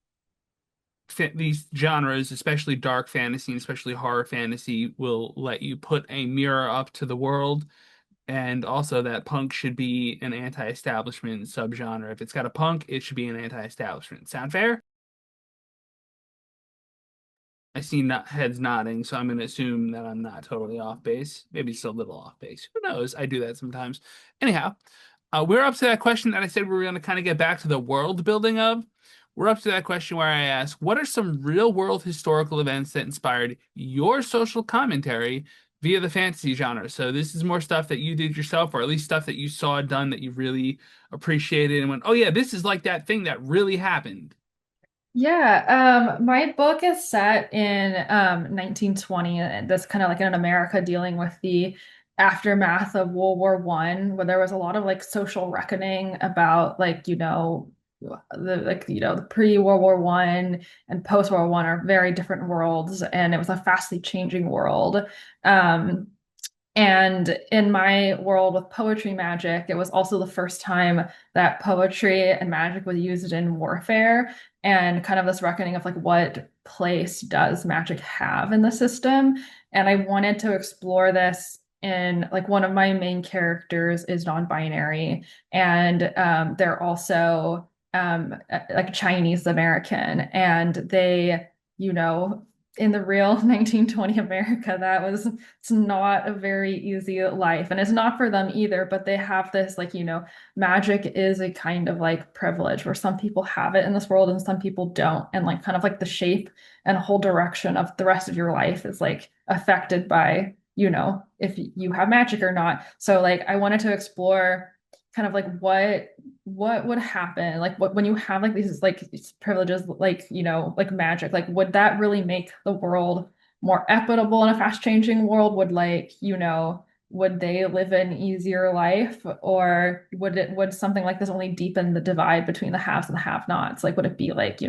these genres, especially dark fantasy and especially horror fantasy, will let you put a mirror up to the world, and also that punk should be an anti-establishment subgenre. If it's got a punk, it should be an anti-establishment. Sound fair? I see heads nodding, so I'm going to assume that I'm not totally off base. Maybe it's a little off base. Who knows? I do that sometimes. Anyhow, we're up to that question that I said we were going to kind of get back to the world building of. We're up to that question where I ask, what are some real world historical events that inspired your social commentary via the fantasy genre? So this is more stuff that you did yourself, or at least stuff that you saw done that you really appreciated and went, oh yeah, this is like that thing that really happened. Yeah, my book is set in 1920, and that's kind of like in America dealing with the aftermath of World War One, where there was a lot of like social reckoning about like, the pre-World War One and post-World War One are very different worlds, and it was a fastly changing world. Um, And in my world with poetry magic, it was also the first time that poetry and magic was used in warfare, and kind of this reckoning of like what place does magic have in the system. And I wanted to explore this in like one of my main characters is non-binary, and they're also like Chinese American, and they, you know, in the real 1920 America, it's not a very easy life. And it's not for them either, but they have this, like, magic is a kind of like privilege where some people have it in this world and some people don't. And like kind of like the shape and whole direction of the rest of your life is like affected by, if you have magic or not. So like I wanted to explore kind of like what would happen like what when you have like these privileges like like magic, like would that really make the world more equitable in a fast changing world? Would like would they live an easier life, or would something like this only deepen the divide between the haves and the have nots? Like would it be like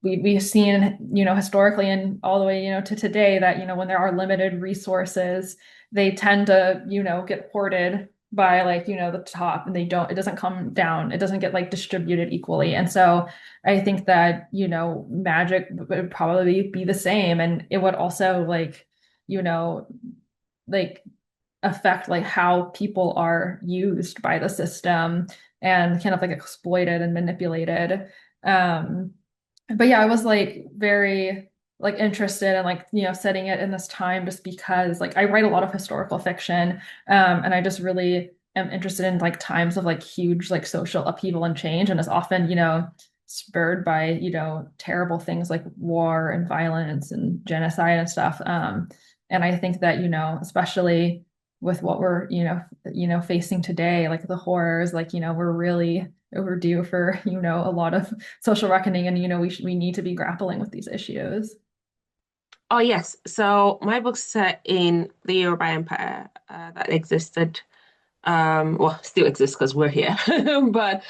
we've seen historically and all the way to today that when there are limited resources, they tend to get hoarded by like the top, and it doesn't come down, it doesn't get like distributed equally. And so I think that magic would probably be the same, and it would also like like affect like how people are used by the system and kind of like exploited and manipulated. But yeah, I was like very like interested in like setting it in this time, just because like I write a lot of historical fiction, and I just really am interested in like times of like huge like social upheaval and change, and it's often spurred by terrible things like war and violence and genocide and stuff. And I think that especially with what we're facing today, like the horrors, like we're really overdue for a lot of social reckoning, and we need to be grappling with these issues. Oh, yes. So my book's set in the Yoruba Empire that existed, well, still exists because we're here, but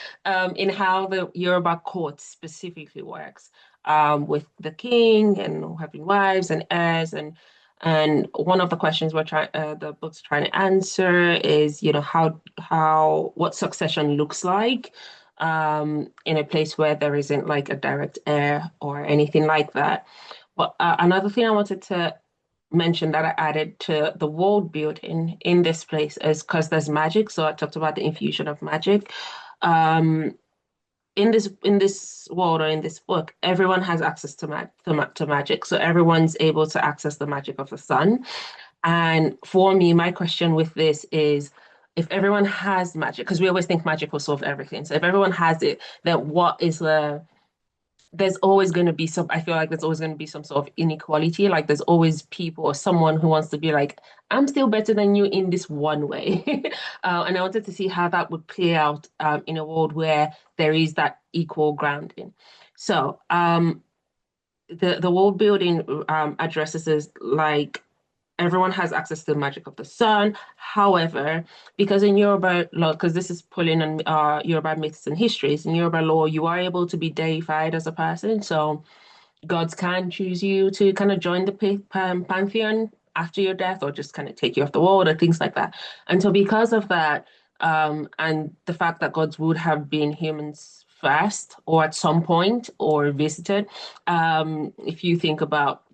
in how the Yoruba court specifically works, with the king and having wives and heirs, and one of the questions the book's trying to answer is, what succession looks like, in a place where there isn't like a direct heir or anything like that. But another thing I wanted to mention that I added to the world building in this place is because there's magic. So I talked about the infusion of magic. Um, in this world, or in this book, everyone has access to magic. So everyone's able to access the magic of the sun. And for me, my question with this is, if everyone has magic, because we always think magic will solve everything. So if everyone has it, then what is there's always going to be I feel like there's always going to be some sort of inequality. Like there's always people or someone who wants to be like, I'm still better than you in this one way. And I wanted to see how that would play out in a world where there is that equal grounding. So the world building addresses this, like, everyone has access to the magic of the sun. However, because in Yoruba law, because this is pulling on Yoruba myths and histories, in Yoruba law, you are able to be deified as a person. So gods can choose you to kind of join the pantheon after your death, or just kind of take you off the world, or things like that. And so because of that, and the fact that gods would have been humans first, or at some point, or visited, if you think about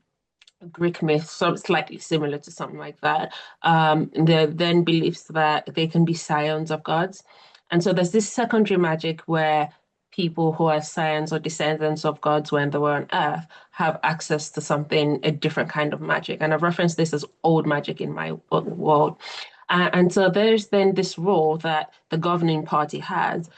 Greek myth, so slightly similar to something like that. There then beliefs that they can be scions of gods. And so there's this secondary magic where people who are scions or descendants of gods when they were on Earth have access to a different kind of magic. And I've referenced this as old magic in my world. And so there's then this role that the governing party has,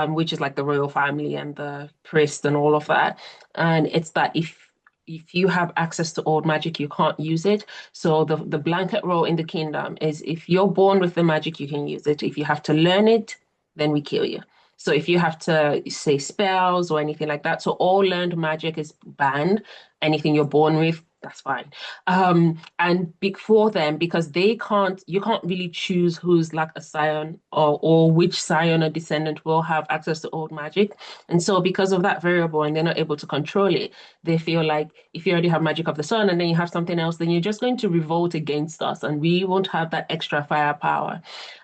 which is like the royal family and the priest and all of that. And it's that if you have access to old magic, you can't use it. So the blanket rule in the kingdom is, if you're born with the magic, you can use it. If you have to learn it, then we kill you. So if you have to say spells or anything like that, so all learned magic is banned. Anything you're born with, that's fine. And before them, because you can't really choose who's like a scion or which scion or descendant will have access to old magic. And so because of that variable and they're not able to control it, they feel like if you already have magic of the sun and then you have something else, then you're just going to revolt against us and we won't have that extra firepower.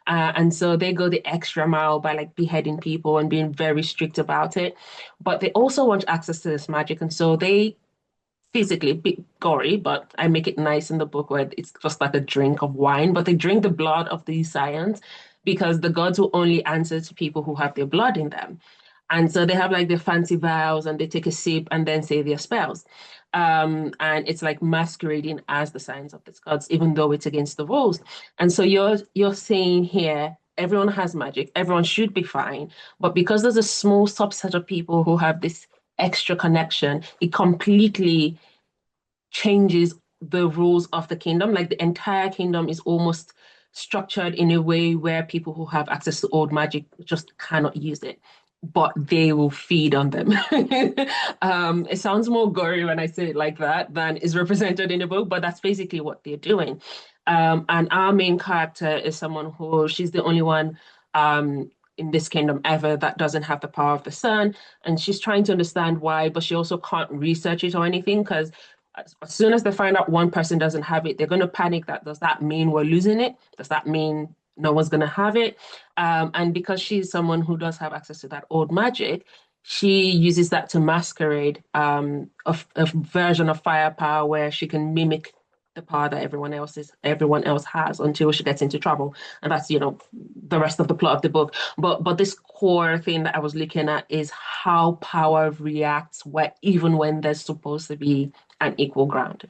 And so they go the extra mile by like beheading people and being very strict about it. But they also want access to this magic. And so they physically a bit gory, but I make it nice in the book where it's just like a drink of wine, but they drink the blood of these scions because the gods will only answer to people who have their blood in them. And so they have like their fancy vows and they take a sip and then say their spells. And it's like masquerading as the signs of the gods, even though it's against the rules. And so you're saying here, everyone has magic, everyone should be fine. But because there's a small subset of people who have this extra connection, it completely changes the rules of the kingdom. Like the entire kingdom is almost structured in a way where people who have access to old magic just cannot use it, but they will feed on them. It sounds more gory when I say it like that than is represented in the book, but that's basically what they're doing. And our main character is someone who she's the only one in this kingdom ever that doesn't have the power of the sun. And she's trying to understand why, but she also can't research it or anything because as soon as they find out one person doesn't have it, they're going to panic that does that mean we're losing it? Does that mean no one's going to have it? And because she's someone who does have access to that old magic, she uses that to masquerade a version of firepower where she can mimic the power that everyone else has until she gets into trouble. And that's, the rest of the plot of the book. But this core thing that I was looking at is how power reacts even when there's supposed to be an equal ground.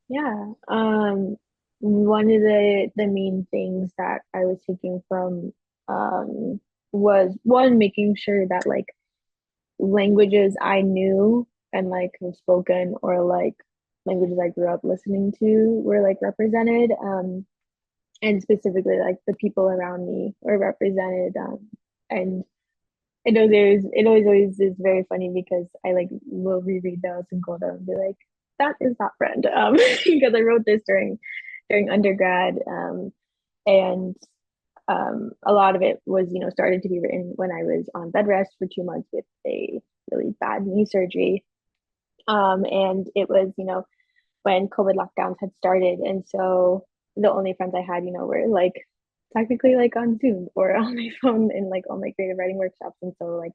Yeah. One of the main things that I was taking from was one, making sure that like languages I knew and like have spoken, or like languages I grew up listening to, were like represented. And specifically like the people around me were represented. And it always is very funny because I like will reread those and go down and be like, that is not friend. Because I wrote this during undergrad. And a lot of it was, started to be written when I was on bed rest for 2 months with a really bad knee surgery. And it was, when COVID lockdowns had started. And so the only friends I had, were like technically like on Zoom or on my phone and like on my creative writing workshops. And so like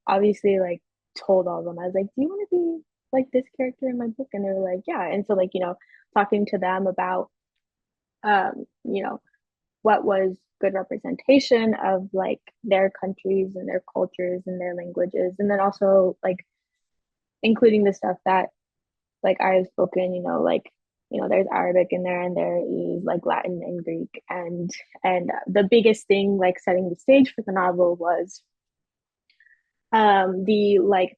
obviously like told all of them, I was like, do you want to be like this character in my book? And they were like, yeah. And so like, talking to them about what was good representation of like their countries and their cultures and their languages. And then also like including the stuff that like I've spoken, there's Arabic in there and there is like Latin and Greek. And the biggest thing like setting the stage for the novel was the like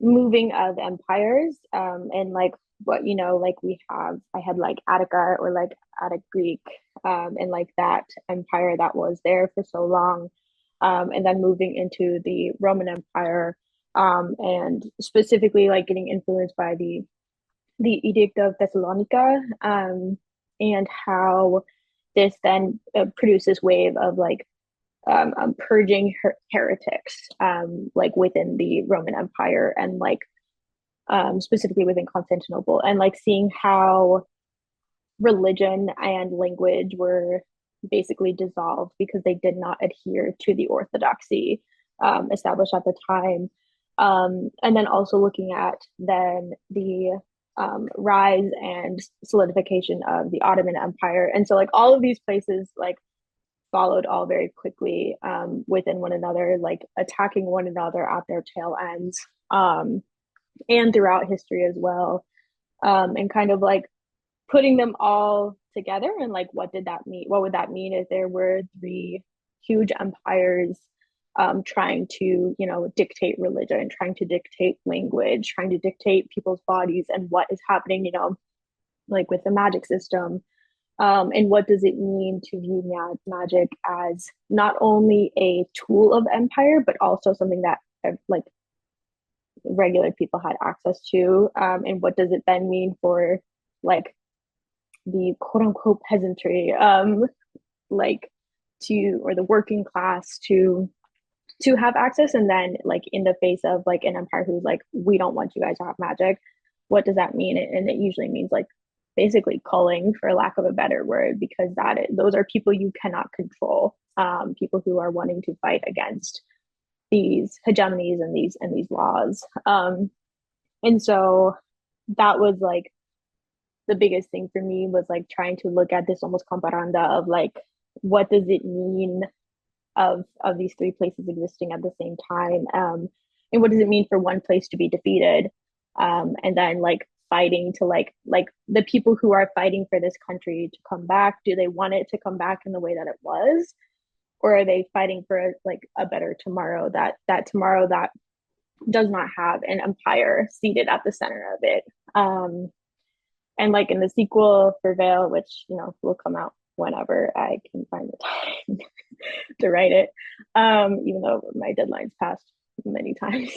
moving of empires, and like what like I had like Attica or like Attic Greek, and like that empire that was there for so long, and then moving into the Roman Empire, and specifically like getting influenced by the Edict of Thessalonica, and how this then produced this wave of like purging heretics, like within the Roman Empire, and like specifically within Constantinople, and like seeing how religion and language were basically dissolved because they did not adhere to the orthodoxy established at the time. And then also looking at then the rise and solidification of the Ottoman Empire. And so like all of these places like followed all very quickly within one another, like attacking one another at their tail ends, and throughout history as well, and kind of like putting them all together and like what would that mean if there were three huge empires trying to dictate religion, trying to dictate language, trying to dictate people's bodies, and what is happening like with the magic system, and what does it mean to view magic as not only a tool of empire but also something that like regular people had access to, and what does it then mean for like the quote unquote peasantry, like or the working class to have access. And then like in the face of like an empire who's like, we don't want you guys to have magic, what does that mean? And it usually means like basically culling, for lack of a better word, because those are people you cannot control, people who are wanting to fight against these hegemonies and these laws. And so that was like the biggest thing for me, was like trying to look at this almost comparanda of like, what does it mean of these three places existing at the same time, and what does it mean for one place to be defeated, and then like fighting to like the people who are fighting for this country to come back, do they want it to come back in the way that it was, or are they fighting for like a better tomorrow, that tomorrow that does not have an empire seated at the center of it. And like in the sequel for Veil, which will come out whenever I can find the time to write it, even though my deadline's passed many times.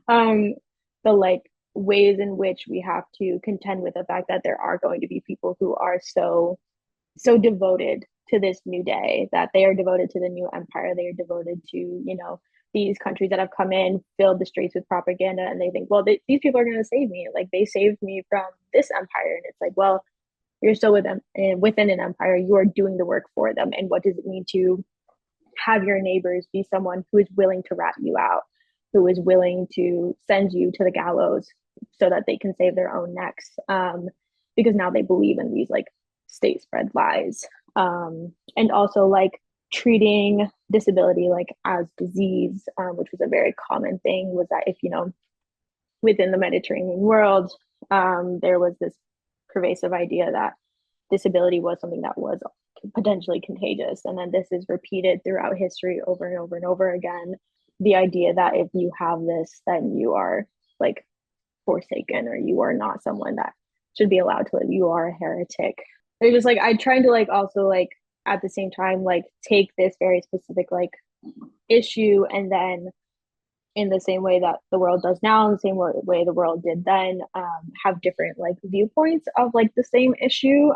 The like ways in which we have to contend with the fact that there are going to be people who are so devoted to this new day, that they are devoted to the new empire, they are devoted to these countries that have come in, filled the streets with propaganda, and they think, well, these people are going to save me, like they saved me from this empire. And it's like, well, you're still with them, and within an empire, you are doing the work for them. And what does it mean to have your neighbors be someone who is willing to rat you out, who is willing to send you to the gallows so that they can save their own necks, because now they believe in these like state spread lies. And also like treating disability like as disease, which was a very common thing, was that if within the Mediterranean world, there was this pervasive idea that disability was something that was potentially contagious. And then this is repeated throughout history over and over and over again. The idea that if you have this, then you are like forsaken, or you are not someone that should be allowed to live. You are a heretic. They're just like, I trying to like also like at the same time like take this very specific like issue, and then in the same way that the world does now, in the same way the world did then, have different like viewpoints of like the same issue,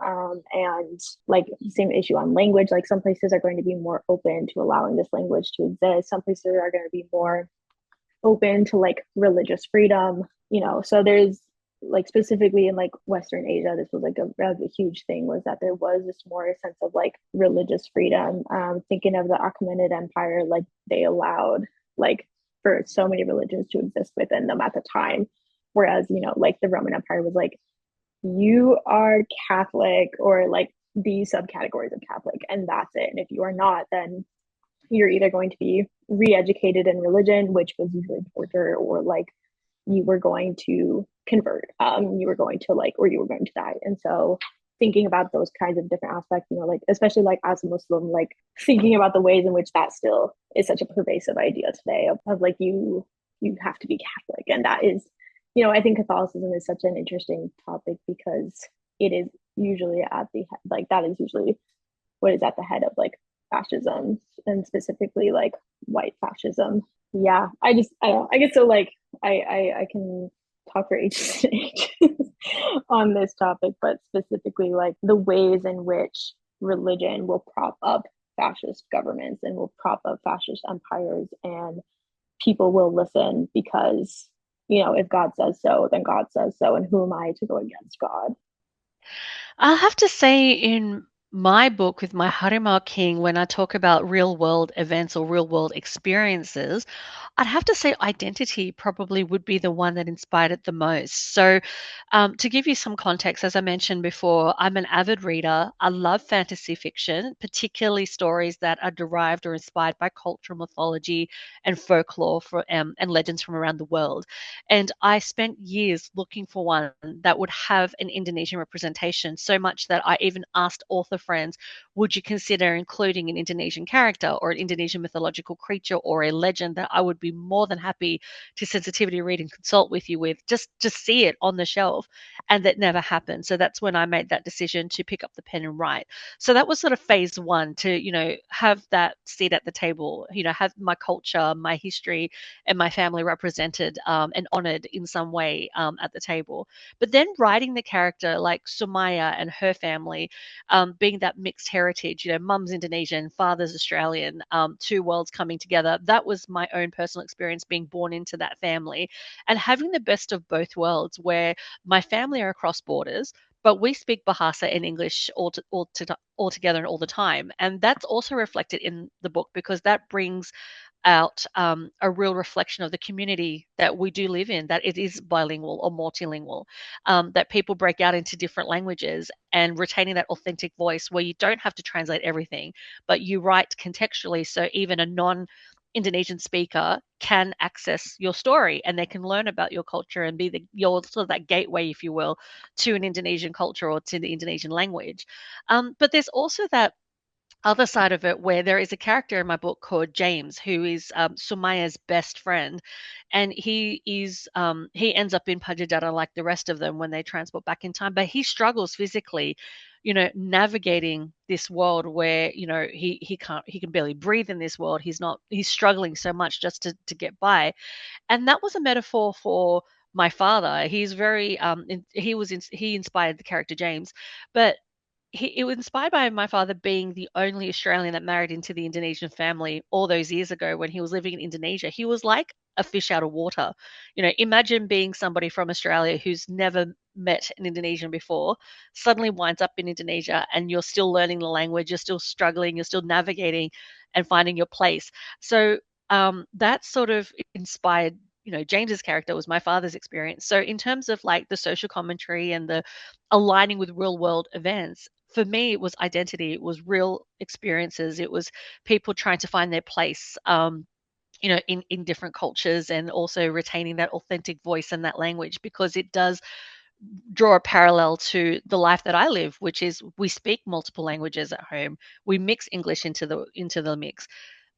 and like the same issue on language. Like some places are going to be more open to allowing this language to exist. Some places are going to be more open to like religious freedom, so there's like specifically in like Western Asia, this was like a huge thing, was that there was this more sense of like religious freedom. Thinking of the Achaemenid Empire, like they allowed like for so many religions to exist within them at the time, whereas like the Roman Empire was like, you are Catholic, or like these subcategories of Catholic, and that's it. And if you are not, then you're either going to be re-educated in religion, which was usually torture, or like you were going to convert, you were going to like, or you were going to die. And so thinking about those kinds of different aspects, like especially like as a Muslim, like thinking about the ways in which that still is such a pervasive idea today of like you have to be Catholic. And that is, I think Catholicism is such an interesting topic, because it is usually at the like that is usually what is at the head of like fascism, and specifically like white fascism. Yeah, I get so like I can talk for ages and ages on this topic, but specifically like the ways in which religion will prop up fascist governments and will prop up fascist empires, and people will listen because if God says so, then God says so, and who am I to go against God? I'll have to say, in my book with my Harima King, when I talk about real world events or real world experiences, I'd have to say identity probably would be the one that inspired it the most. So, to give you some context, as I mentioned before, I'm an avid reader. I love fantasy fiction, particularly stories that are derived or inspired by cultural mythology and folklore and legends from around the world. And I spent years looking for one that would have an Indonesian representation, so much that I even asked author author friends, would you consider including an Indonesian character or an Indonesian mythological creature or a legend that I would be more than happy to sensitivity read and consult with you with, just see it on the shelf. And that never happened. So that's when I made that decision to pick up the pen and write. So that was sort of phase one, to, have that seat at the table, have my culture, my history, and my family represented and honored in some way at the table. But then writing the character like Sumaya and her family, being that mixed heritage, mum's Indonesian, father's Australian, two worlds coming together. That was my own personal experience being born into that family and having the best of both worlds where my family are across borders, but we speak Bahasa and English all together and all the time. And that's also reflected in the book because that brings out a real reflection of the community that we do live in, that it is bilingual or multilingual, that people break out into different languages and retaining that authentic voice where you don't have to translate everything, but you write contextually so even a non-Indonesian speaker can access your story and they can learn about your culture and be your sort of that gateway, if you will, to an Indonesian culture or to the Indonesian language. But there's also that other side of it where there is a character in my book called James who is Sumaya's best friend, and he ends up in Pajajara like the rest of them when they transport back in time, but he struggles physically, navigating this world where he can barely breathe in this world. He's struggling so much just to get by, and that was a metaphor for my father. He's very he inspired the character James, but it was inspired by my father being the only Australian that married into the Indonesian family all those years ago when he was living in Indonesia. He was like a fish out of water. Imagine being somebody from Australia who's never met an Indonesian before, suddenly winds up in Indonesia and you're still learning the language, you're still struggling, you're still navigating and finding your place. So that sort of inspired James's character was my father's experience. So in terms of like the social commentary and the aligning with real world events, for me it was identity, it was real experiences, it was people trying to find their place in different cultures and also retaining that authentic voice and that language, because it does draw a parallel to the life that I live, which is we speak multiple languages at home, we mix English into the mix.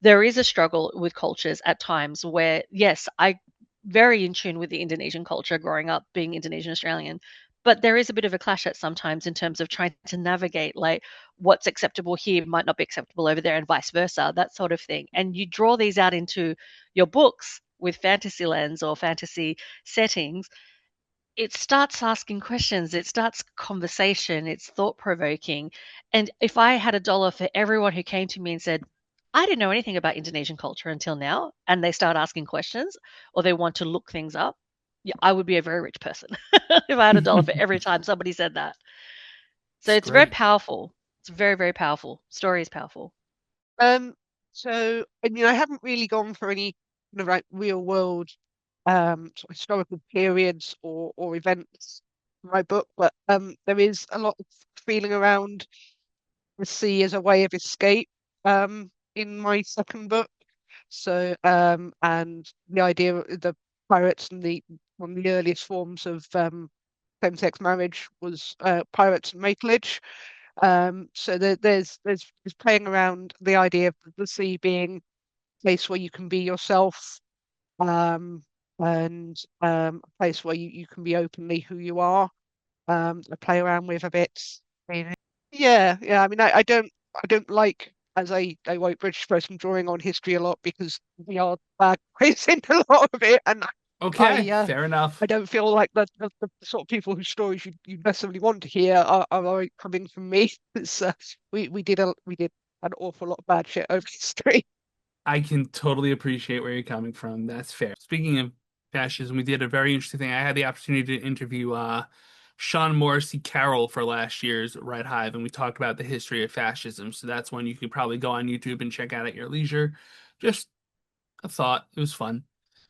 There is a struggle with cultures at times where, yes, I very in tune with the Indonesian culture growing up being Indonesian Australian, but there is a bit of a clash at sometimes in terms of trying to navigate like what's acceptable here might not be acceptable over there and vice versa, that sort of thing. And you draw these out into your books with fantasy lens or fantasy settings, it starts asking questions, it starts conversation, it's thought provoking. And if I had $1 for everyone who came to me and said, I didn't know anything about Indonesian culture until now, and they start asking questions or they want to look things up, yeah, I would be a very rich person if I had $1 for every time somebody said that. So it's very great. powerful. It's very, very powerful. Story is powerful. So I mean, I haven't really gone for any kind of like real world sort of historical periods or events in my book, but there is a lot of feeling around the sea as a way of escape in my second book. So and the idea of the pirates and one of the earliest forms of same-sex marriage was pirates and makelage. So there's playing around the idea of the sea being a place where you can be yourself, and a place where you can be openly who you are. I play around with a bit. Yeah. I mean, I don't like, as a white British person, drawing on history a lot because we are bad guys in a lot of it, and Okay, fair enough. I don't feel like the sort of people whose stories you necessarily want to hear are coming from me. It's, we did an awful lot of bad shit over history. I can totally appreciate where you're coming from. That's fair. Speaking of fascism, we did a very interesting thing. I had the opportunity to interview Sean Morrissey Carroll for last year's Write Hive, and we talked about the history of fascism. So that's one you could probably go on YouTube and check out at your leisure. Just a thought. It was fun.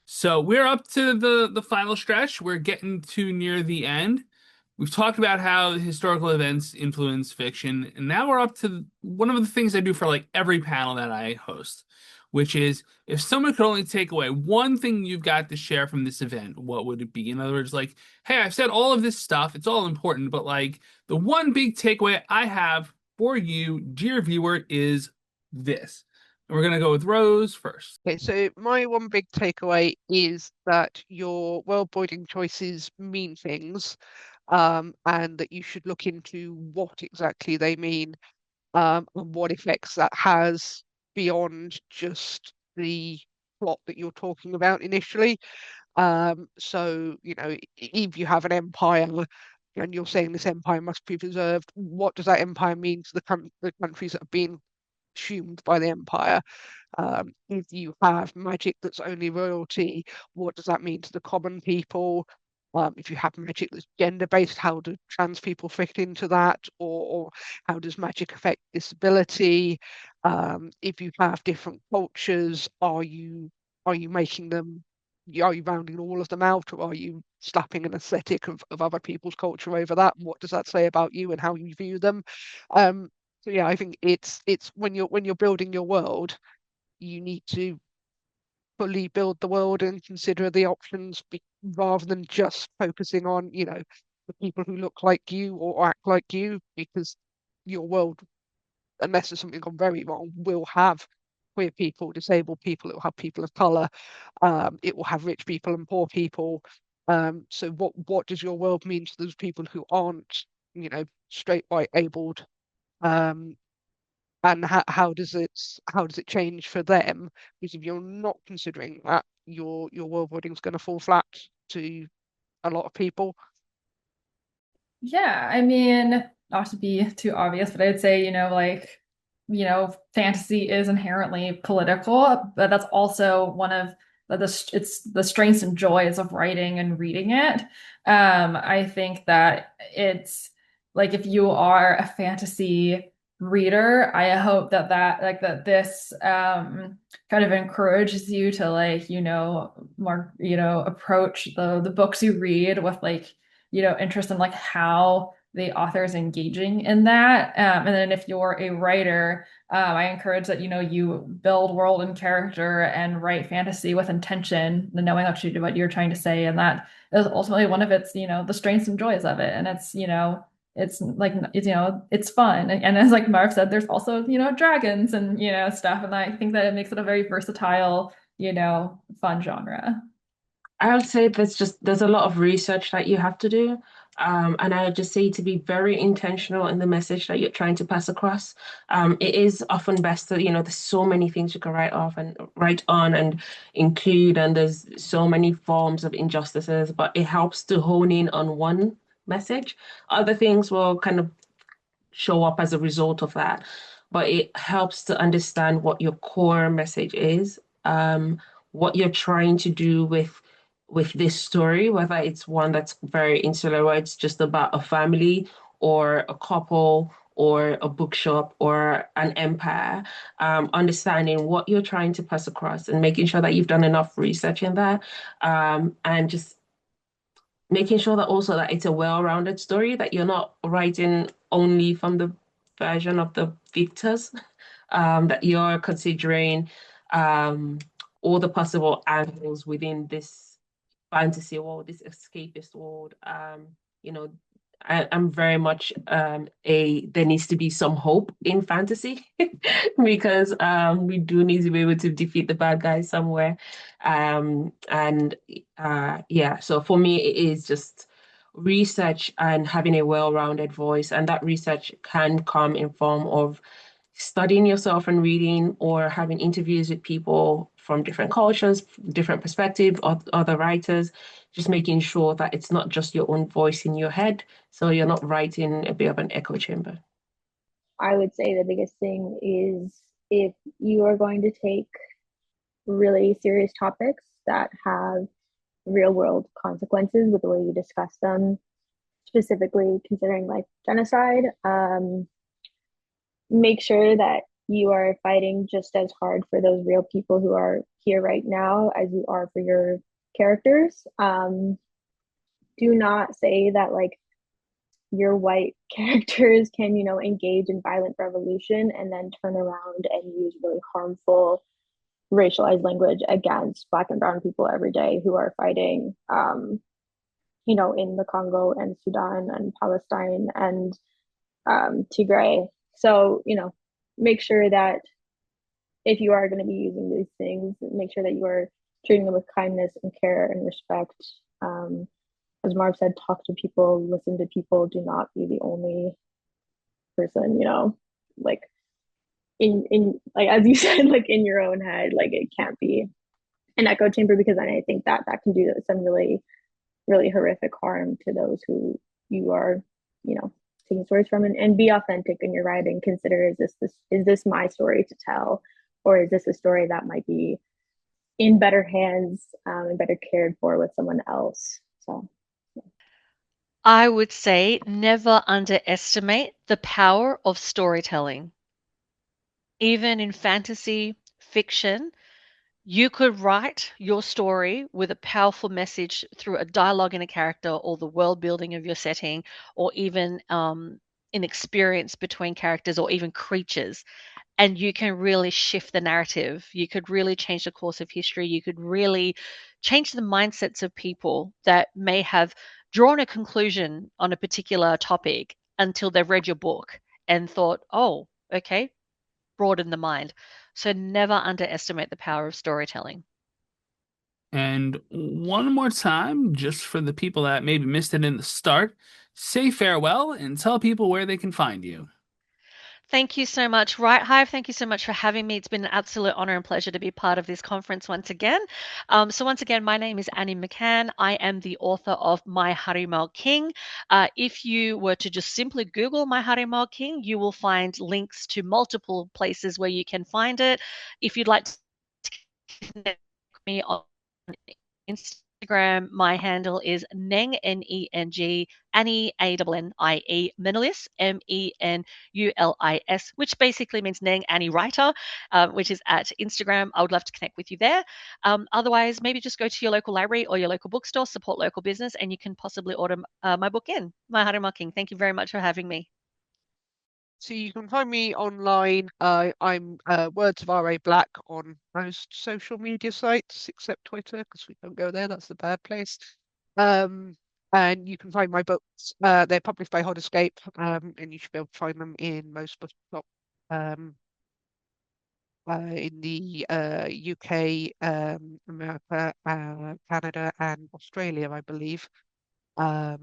So we're up to the final stretch. We're getting to near the end. We've talked about how historical events influence fiction, and now we're up to one of the things I do for like every panel that I host, which is if someone could only take away one thing you've got to share from this event, what would it be? In other words, like, hey, I've said all of this stuff, it's all important, but like the one big takeaway I have for you, dear viewer, is this. We're going to go with Rose first. Okay, so my one big takeaway is that your world building choices mean things, and that you should look into what exactly they mean, and what effects that has beyond just the plot that you're talking about initially. So, if you have an empire and you're saying this empire must be preserved, what does that empire mean to the countries that have been consumed by the empire? If you have magic that's only royalty, what does that mean to the common people? If you have magic that's gender-based, how do trans people fit into that? Or how does magic affect disability? If you have different cultures, are you making them, are you rounding all of them out, or are you slapping an aesthetic of other people's culture over that? What does that say about you and how you view them? So yeah, I think it's when you're building your world, you need to fully build the world and consider the options rather than just focusing on, the people who look like you or act like you, because your world, unless there's something gone very wrong, will have queer people, disabled people, it will have people of color, it will have rich people and poor people. So what does your world mean to those people who aren't, straight, white, abled? Um, and how does it change for them? Because if you're not considering that, your world building is going to fall flat to a lot of people. Yeah, I mean, not to be too obvious, but I'd say, fantasy is inherently political, but that's also one of it's the strengths and joys of writing and reading it. I think that it's like if you are a fantasy reader, I hope that this kind of encourages you to more, approach the books you read with interest in how the author is engaging in that. And then if you're a writer, I encourage that, you build world and character and write fantasy with intention, and knowing what you're trying to say. And that is ultimately one of its, the strengths and joys of it. And it's fun. And as like Marv said, there's also, dragons and, stuff. And I think that it makes it a very versatile, fun genre. I would say there's a lot of research that you have to do. And I would just say to be very intentional in the message that you're trying to pass across. It is often best to, there's so many things you can write off and write on and include, and there's so many forms of injustices, but it helps to hone in on one message. Other things will kind of show up as a result of that, but it helps to understand what your core message is, what you're trying to do with this story, whether it's one that's very insular, where it's just about a family or a couple or a bookshop or an empire, understanding what you're trying to pass across and making sure that you've done enough research in that, and just making sure that also that it's a well-rounded story, that you're not writing only from the version of the victors, that you're considering all the possible angles within this fantasy world, this escapist world. I'm very much there needs to be some hope in fantasy because we do need to be able to defeat the bad guys somewhere. So for me, it is just research and having a well-rounded voice, and that research can come in form of studying yourself and reading, or having interviews with people from different cultures, different perspectives, other writers, just making sure that it's not just your own voice in your head, so you're not writing a bit of an echo chamber. I would say the biggest thing is if you are going to take really serious topics that have real world consequences with the way you discuss them, specifically considering like genocide, make sure that you are fighting just as hard for those real people who are here right now as you are for your characters. Do not say that like your white characters can, engage in violent revolution and then turn around and use really harmful racialized language against Black and brown people every day who are fighting, in the Congo and Sudan and Palestine and Tigray. So, make sure that if you are going to be using these things, make sure that you are treating them with kindness and care and respect. As Marv said, talk to people, listen to people. Do not be the only person, like in like as you said, like in your own head. Like it can't be an echo chamber, because then I think that can do some really, really horrific harm to those who you are, taking stories from. And be authentic in your writing. Consider, is this my story to tell, or is this a story that might be in better hands, and better cared for with someone else? So I would say never underestimate the power of storytelling. Even in fantasy fiction, you could write your story with a powerful message through a dialogue in a character, or the world building of your setting, or even an experience between characters or even creatures. And you can really shift the narrative. You could really change the course of history. You could really change the mindsets of people that may have drawn a conclusion on a particular topic until they've read your book and thought, oh, okay, broaden the mind. So never underestimate the power of storytelling. And one more time, just for the people that maybe missed it in the start, say farewell and tell people where they can find you. Thank you so much, Right Hive. Thank you so much for having me. It's been an absolute honor and pleasure to be part of this conference once again. So once again, my name is Annie McCann. I am the author of My Harimau King. If you were to just simply Google My Harimau King, you will find links to multiple places where you can find it. If you'd like to connect with me on Instagram, my handle is Neng, Neng, Annie, Annie, Menulis, Menulis, which basically means Neng Annie Writer, which is at Instagram. I would love to connect with you there. Otherwise, maybe just go to your local library or your local bookstore, support local business, and you can possibly order my book in, My Harimau King. Thank you very much for having me. So you can find me online. I'm Words of R.A. Black on most social media sites except Twitter, because we don't go there. That's the bad place. And you can find my books. They're published by Hodescape, and you should be able to find them in most bookshops in the UK, America, Canada, and Australia, I believe. So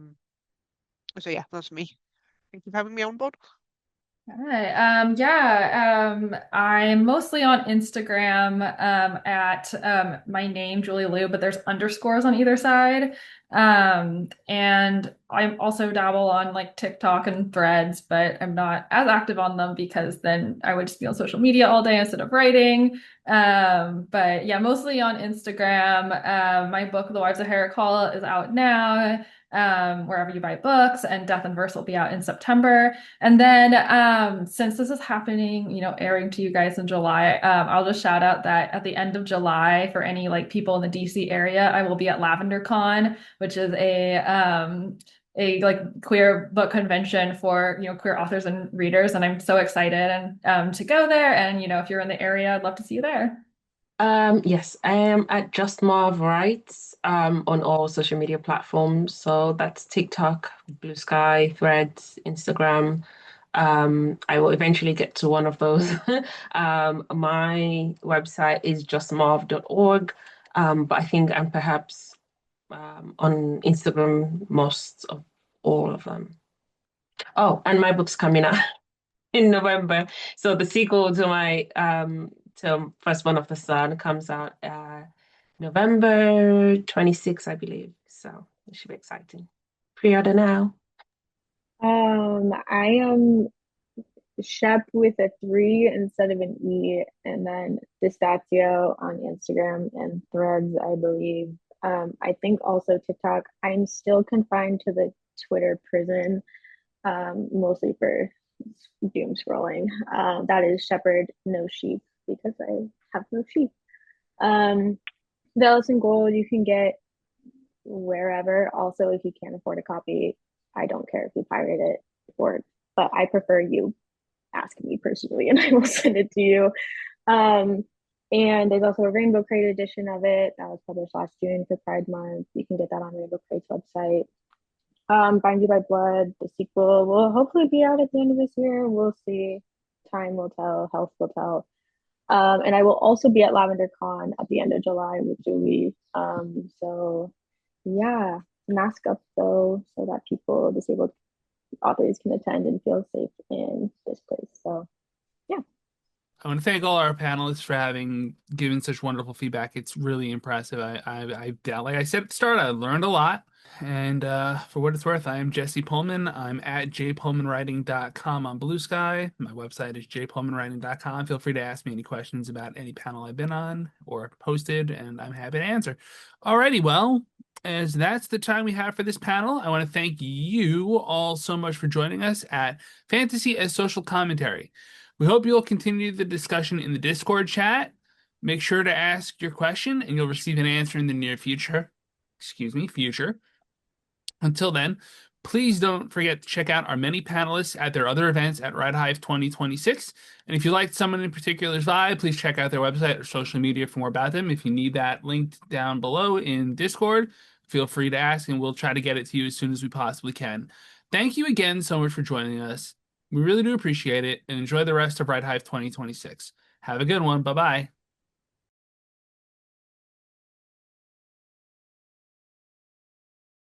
yeah, that's me. Thank you for having me on board. Hi. I'm mostly on Instagram at my name, Julie Liu, but there's underscores on either side. And I also dabble on like TikTok and Threads, but I'm not as active on them because then I would just be on social media all day instead of writing. But yeah, mostly on Instagram. My book, The Wives of Heracles, is out now, wherever you buy books, and Death and Verse will be out in September. And then since this is happening, airing to you guys in July, I'll just shout out that at the end of July, for any like people in the DC area, I will be at Lavender Con, which is a like queer book convention for queer authors and readers, and I'm so excited and to go there. And if you're in the area, I'd love to see you there. Yes, I am at Just Marve Writes on all social media platforms. So that's TikTok, Blue Sky, Threads, Instagram. I will eventually get to one of those. My website is justmarv.org, but I think I'm perhaps on Instagram most of all of them. Oh, and my book's coming out in November. So the sequel to my to First Born of the Sun comes out November 26th, I believe. So it should be exciting. Pre-order now. I am Shep with a 3 instead of an E, and then DiStasio on Instagram and Threads, I believe. I think also TikTok. I'm still confined to the Twitter prison, mostly for doom scrolling. That is Shepard No Sheep, because I have no sheep. Velas and Gold you can get wherever. Also, if you can't afford a copy, I don't care if you pirate it, but I prefer you ask me personally and I will send it to you. And there's also a Rainbow Crate edition of it that was published last June for Pride Month. You can get that on Rainbow Crate's website. Bind You by Blood, the sequel, will hopefully be out at the end of this year. We'll see. Time will tell, health will tell. And I will also be at Lavender Con at the end of July with Julie. So yeah, mask up though, so that people, disabled authors, can attend and feel safe in this place. So yeah. I want to thank all our panelists for having given such wonderful feedback. It's really impressive. Like I said at the start, I learned a lot. And for what it's worth, I am Jesse Pohlman. I'm at jpullmanwriting.com on Blue Sky. My website is jpullmanwriting.com. Feel free to ask me any questions about any panel I've been on or hosted, and I'm happy to answer. Alrighty, well, as that's the time we have for this panel, I want to thank you all so much for joining us at Fantasy as Social Commentary. We hope you'll continue the discussion in the Discord chat. Make sure to ask your question and you'll receive an answer in the near future. Future. Until then, please don't forget to check out our many panelists at their other events at writehive 2026. And if you liked someone in particular's vibe, please check out their website or social media for more about them. If you need that linked down below in Discord, feel free to ask and we'll try to get it to you as soon as we possibly can. Thank you again so much for joining us. We really do appreciate it and enjoy the rest of Write Hive 2026. Have a good one. Bye-bye.